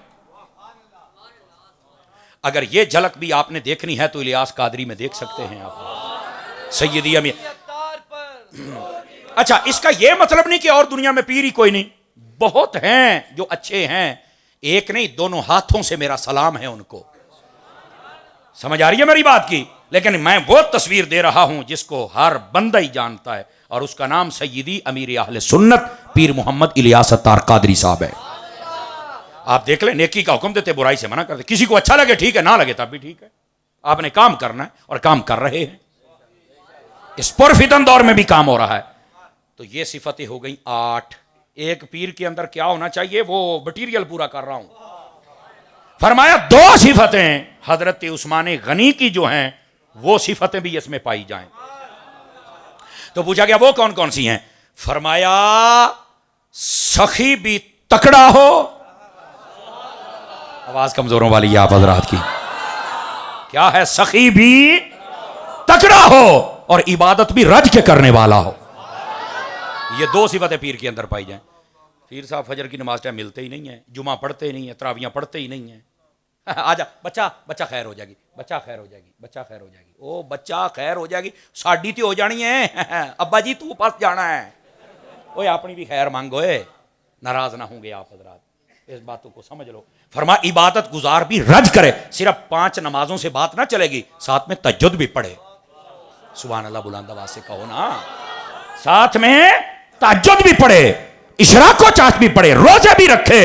اگر یہ جھلک بھی آپ نے دیکھنی ہے تو الیاس قادری میں دیکھ سکتے ہیں آپ, سیدی امیر. اچھا اس کا یہ مطلب نہیں کہ اور دنیا میں پیر ہی کوئی نہیں, بہت ہیں جو اچھے ہیں, ایک نہیں دونوں ہاتھوں سے میرا سلام ہے ان کو. سمجھ آ رہی ہے میری بات کی؟ لیکن میں وہ تصویر دے رہا ہوں جس کو ہر بندہ ہی جانتا ہے, اور اس کا نام سیدی امیر اہل سنت پیر محمد الیاس ستار قادری صاحب ہے. آپ دیکھ لیں, نیکی کا حکم دیتے, برائی سے منع کرتے. کسی کو اچھا لگے ٹھیک ہے, نہ لگے تب بھی ٹھیک ہے. آپ نے کام کرنا ہے اور کام کر رہے ہیں, اس پرفتن دور میں بھی کام ہو رہا ہے. تو یہ صفتیں ہو گئیں 8. ایک پیر کے اندر کیا ہونا چاہیے وہ مٹیریل پورا کر رہا ہوں. فرمایا 2 صفتیں حضرت عثمان غنی کی جو ہیں وہ صفتیں بھی اس میں پائی جائیں. تو پوچھا گیا وہ کون کون سی ہیں؟ فرمایا سخی بھی تکڑا ہو. آواز کمزوروں والی ہے آپ حضرات کی. کیا ہے؟ سخی بھی تکڑا ہو اور عبادت بھی رج کے کرنے والا ہو. یہ 2 صفتیں پیر کے اندر پائی جائیں. پیر صاحب فجر کی نماز ٹائم ملتے ہی نہیں ہیں, جمعہ پڑھتے ہی نہیں ہیں, تراویاں پڑھتے ہی نہیں ہیں. آجا بچہ خیر ہو جائے گی, بچہ خیر ہو جائے گی, بچہ خیر ہو جائے گی. او بچہ خیر ہو جائے گی, ساڈی تے ہو جانی ہے, ابا جی تو پاس جانا ہے. اوے اپنی بھی خیر مانگوئے, ناراض نہ ہوں گے آپ حضرات, اس باتوں کو سمجھ لو. فرمایا عبادت گزار بھی رج کرے. صرف 5 نمازوں سے بات نہ چلے گی, ساتھ میں تہجد بھی پڑھے. سبحان اللہ بلند آواز سے کہو نا. ساتھ میں تہجد بھی پڑھے, اشراق و چاش بھی پڑھے, روزے بھی رکھے,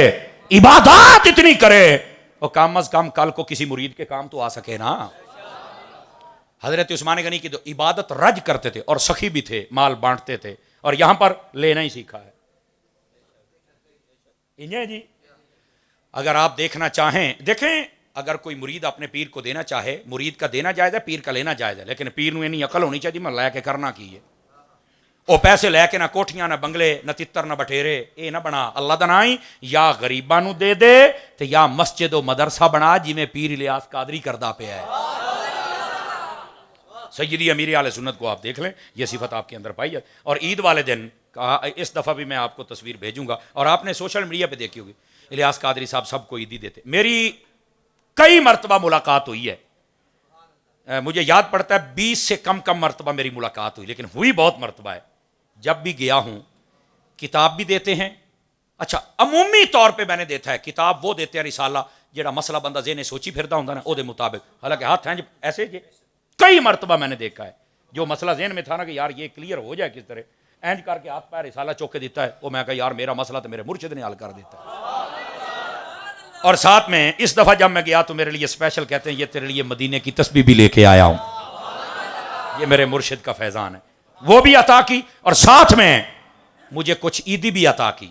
عبادات اتنی کرے, اور کم از کم کل کو کسی مرید کے کام تو آ سکے نا. حضرت عثمان غنی کی تو عبادت رج کرتے تھے اور سخی بھی تھے، مال بانٹتے تھے، اور یہاں پر لینا ہی سیکھا ہے انہیں جی۔ اگر آپ دیکھنا چاہیں دیکھیں، اگر کوئی مرید اپنے پیر کو دینا چاہے، مرید کا دینا جائز ہے، پیر کا لینا جائز ہے، لیکن پیر نو اینی عقل ہونی چاہیے میں لے کے کرنا کی ہے۔ وہ پیسے لے کے نہ کوٹھیاں نہ بنگلے نہ تتر نہ بٹھیرے، اے نہ بنا اللہ دا نائی، یا غریباں نو دے دے تے یا مسجد و مدرسہ بنا جی میں پیر الیاس قادری کردہ پہ ہے۔ سیدی امیر اہل سنت کو آپ دیکھ لیں، یہ صفت آپ کے اندر پائی ہے۔ اور عید والے دن اس دفعہ بھی میں آپ کو تصویر بھیجوں گا، اور آپ نے سوشل میڈیا پہ دیکھی ہوگی، الیاس قادری صاحب سب کو عیدی دیتے۔ میری کئی مرتبہ ملاقات ہوئی ہے، مجھے یاد پڑتا ہے 20 سے کم مرتبہ میری ملاقات ہوئی، لیکن ہوئی بہت مرتبہ ہے۔ جب بھی گیا ہوں کتاب بھی دیتے ہیں، اچھا عمومی طور پہ میں نے دیکھا ہے کتاب وہ دیتے ہیں رسالہ جیڑا مسئلہ بندہ ذہن سوچی پھردا ہوندا نا او دے مطابق، حالانکہ ہاتھ ہیں ایسے جی کئی مرتبہ میں نے دیکھا ہے جو مسئلہ ذہن میں تھا نا کہ یار یہ کلیئر ہو جائے کس طرح، اینج کر کے ہاتھ پیر رسالہ چوک کے دیتا ہے، وہ میں کہا یار میرا مسئلہ تو میرے مرشد نے حل کر دیتا ہے۔ اور ساتھ میں اس دفعہ جب میں گیا تو میرے لیے اسپیشل کہتے ہیں یہ تیرے لیے مدینے کی تسبیح بھی لے کے آیا ہوں، یہ میرے مرشد کا فیضان ہے، وہ بھی عطا کی، اور ساتھ میں مجھے کچھ عیدی بھی عطا کی۔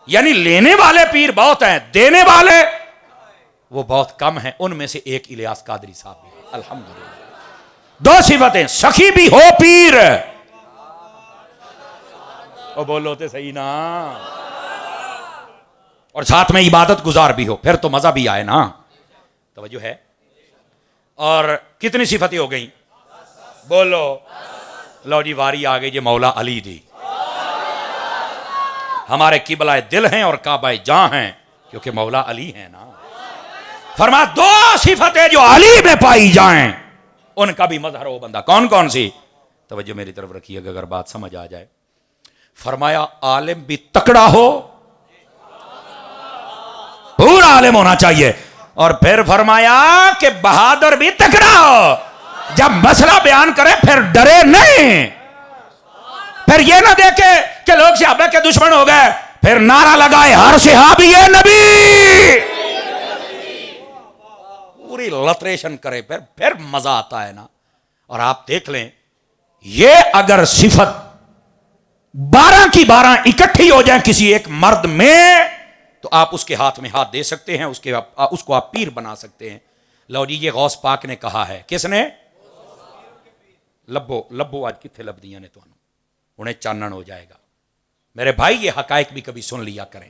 یعنی لینے والے پیر بہت ہیں، دینے والے وہ بہت کم ہیں، ان میں سے ایک الیاس قادری صاحب بھی ہے الحمدللہ۔ دو صفتیں، سخی بھی ہو پیر، او بولو تے صحیح نا، اور ساتھ میں عبادت گزار بھی ہو، پھر تو مزہ بھی آئے نا، توجہ ہے۔ اور کتنی صفتیں ہو گئیں بولو، لو جی واری آ گئی جی مولا علی دی، ہمارے قبلہ دل ہیں اور کعبہ جاں ہیں کیونکہ مولا علی ہیں نا۔ فرما دو صفتیں جو علی میں پائی جائیں ان کا بھی مظہر ہو بندہ، کون کون سی؟ توجہ میری طرف رکھیے گا اگر بات سمجھ آ جائے۔ فرمایا عالم بھی تکڑا ہو، پورا عالم ہونا چاہیے، اور پھر فرمایا کہ بہادر بھی تکڑا ہو، جب مسئلہ بیان کرے پھر ڈرے نہیں، پھر یہ نہ دیکھے کہ لوگ صحابہ کے دشمن ہو گئے پھر نعرہ لگائے ہر صحابی نبی، پوری لتریشن کرے، پھر مزہ آتا ہے نا۔ اور آپ دیکھ لیں یہ اگر صفت 12 کی 12 اکٹھی ہو جائیں کسی ایک مرد میں تو آپ اس کے ہاتھ میں ہاتھ دے سکتے ہیں، اس کو آپ پیر بنا سکتے ہیں۔ لو جی یہ غوث پاک نے کہا ہے، کس نے؟ لبو آج کتنے لب دیاں نے تو انہیں چانن ہو جائے گا۔ میرے بھائی یہ حقائق بھی کبھی سن لیا کریں،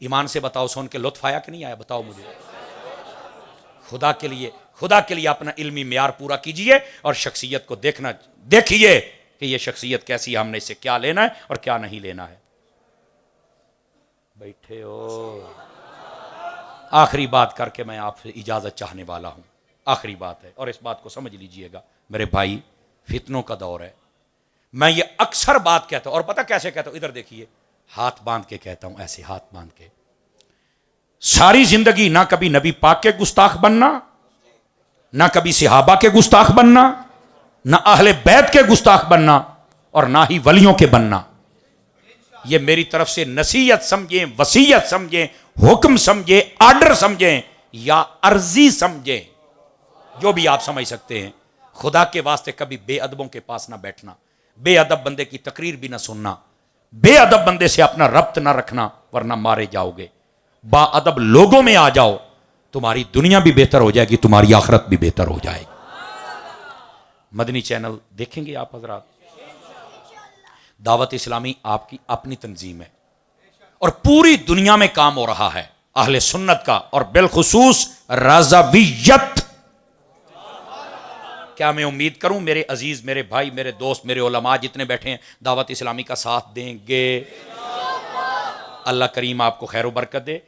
ایمان سے بتاؤ سن کے لطف آیا کہ نہیں آیا بتاؤ مجھے؟ خدا کے لیے اپنا علمی معیار پورا کیجئے اور شخصیت کو دیکھیے کہ یہ شخصیت کیسی ہے، ہم نے اسے کیا لینا ہے اور کیا نہیں لینا ہے۔ بیٹھے ہو، آخری بات کر کے میں آپ سے اجازت چاہنے والا ہوں، آخری بات ہے اور اس بات کو سمجھ لیجئے گا میرے بھائی، فتنوں کا دور ہے۔ میں یہ اکثر بات کہتا ہوں، اور پتہ کیسے کہتا ہوں، ادھر دیکھیے، ہاتھ باندھ کے کہتا ہوں، ایسے ہاتھ باندھ کے۔ ساری زندگی نہ کبھی نبی پاک کے گستاخ بننا، نہ کبھی صحابہ کے گستاخ بننا، نہ اہل بیت کے گستاخ بننا، اور نہ ہی ولیوں کے بننا۔ یہ میری طرف سے نصیحت سمجھیں، وصیت سمجھیں، حکم سمجھیں، آرڈر سمجھیں یا عرضی سمجھیں، جو بھی آپ سمجھ سکتے ہیں۔ خدا کے واسطے کبھی بے ادبوں کے پاس نہ بیٹھنا، بے ادب بندے کی تقریر بھی نہ سننا، بے ادب بندے سے اپنا ربط نہ رکھنا ورنہ مارے جاؤ گے۔ با ادب لوگوں میں آ جاؤ، تمہاری دنیا بھی بہتر ہو جائے گی، تمہاری آخرت بھی بہتر ہو جائے گی۔ مدنی چینل دیکھیں گے آپ حضرات؟ دعوت اسلامی آپ کی اپنی تنظیم ہے اور پوری دنیا میں کام ہو رہا ہے اہل سنت کا، اور بالخصوص رضویت۔ کیا میں امید کروں میرے عزیز، میرے بھائی، میرے دوست، میرے علماء جتنے بیٹھے ہیں دعوت اسلامی کا ساتھ دیں گے؟ اللہ کریم آپ کو خیر و برکت دے۔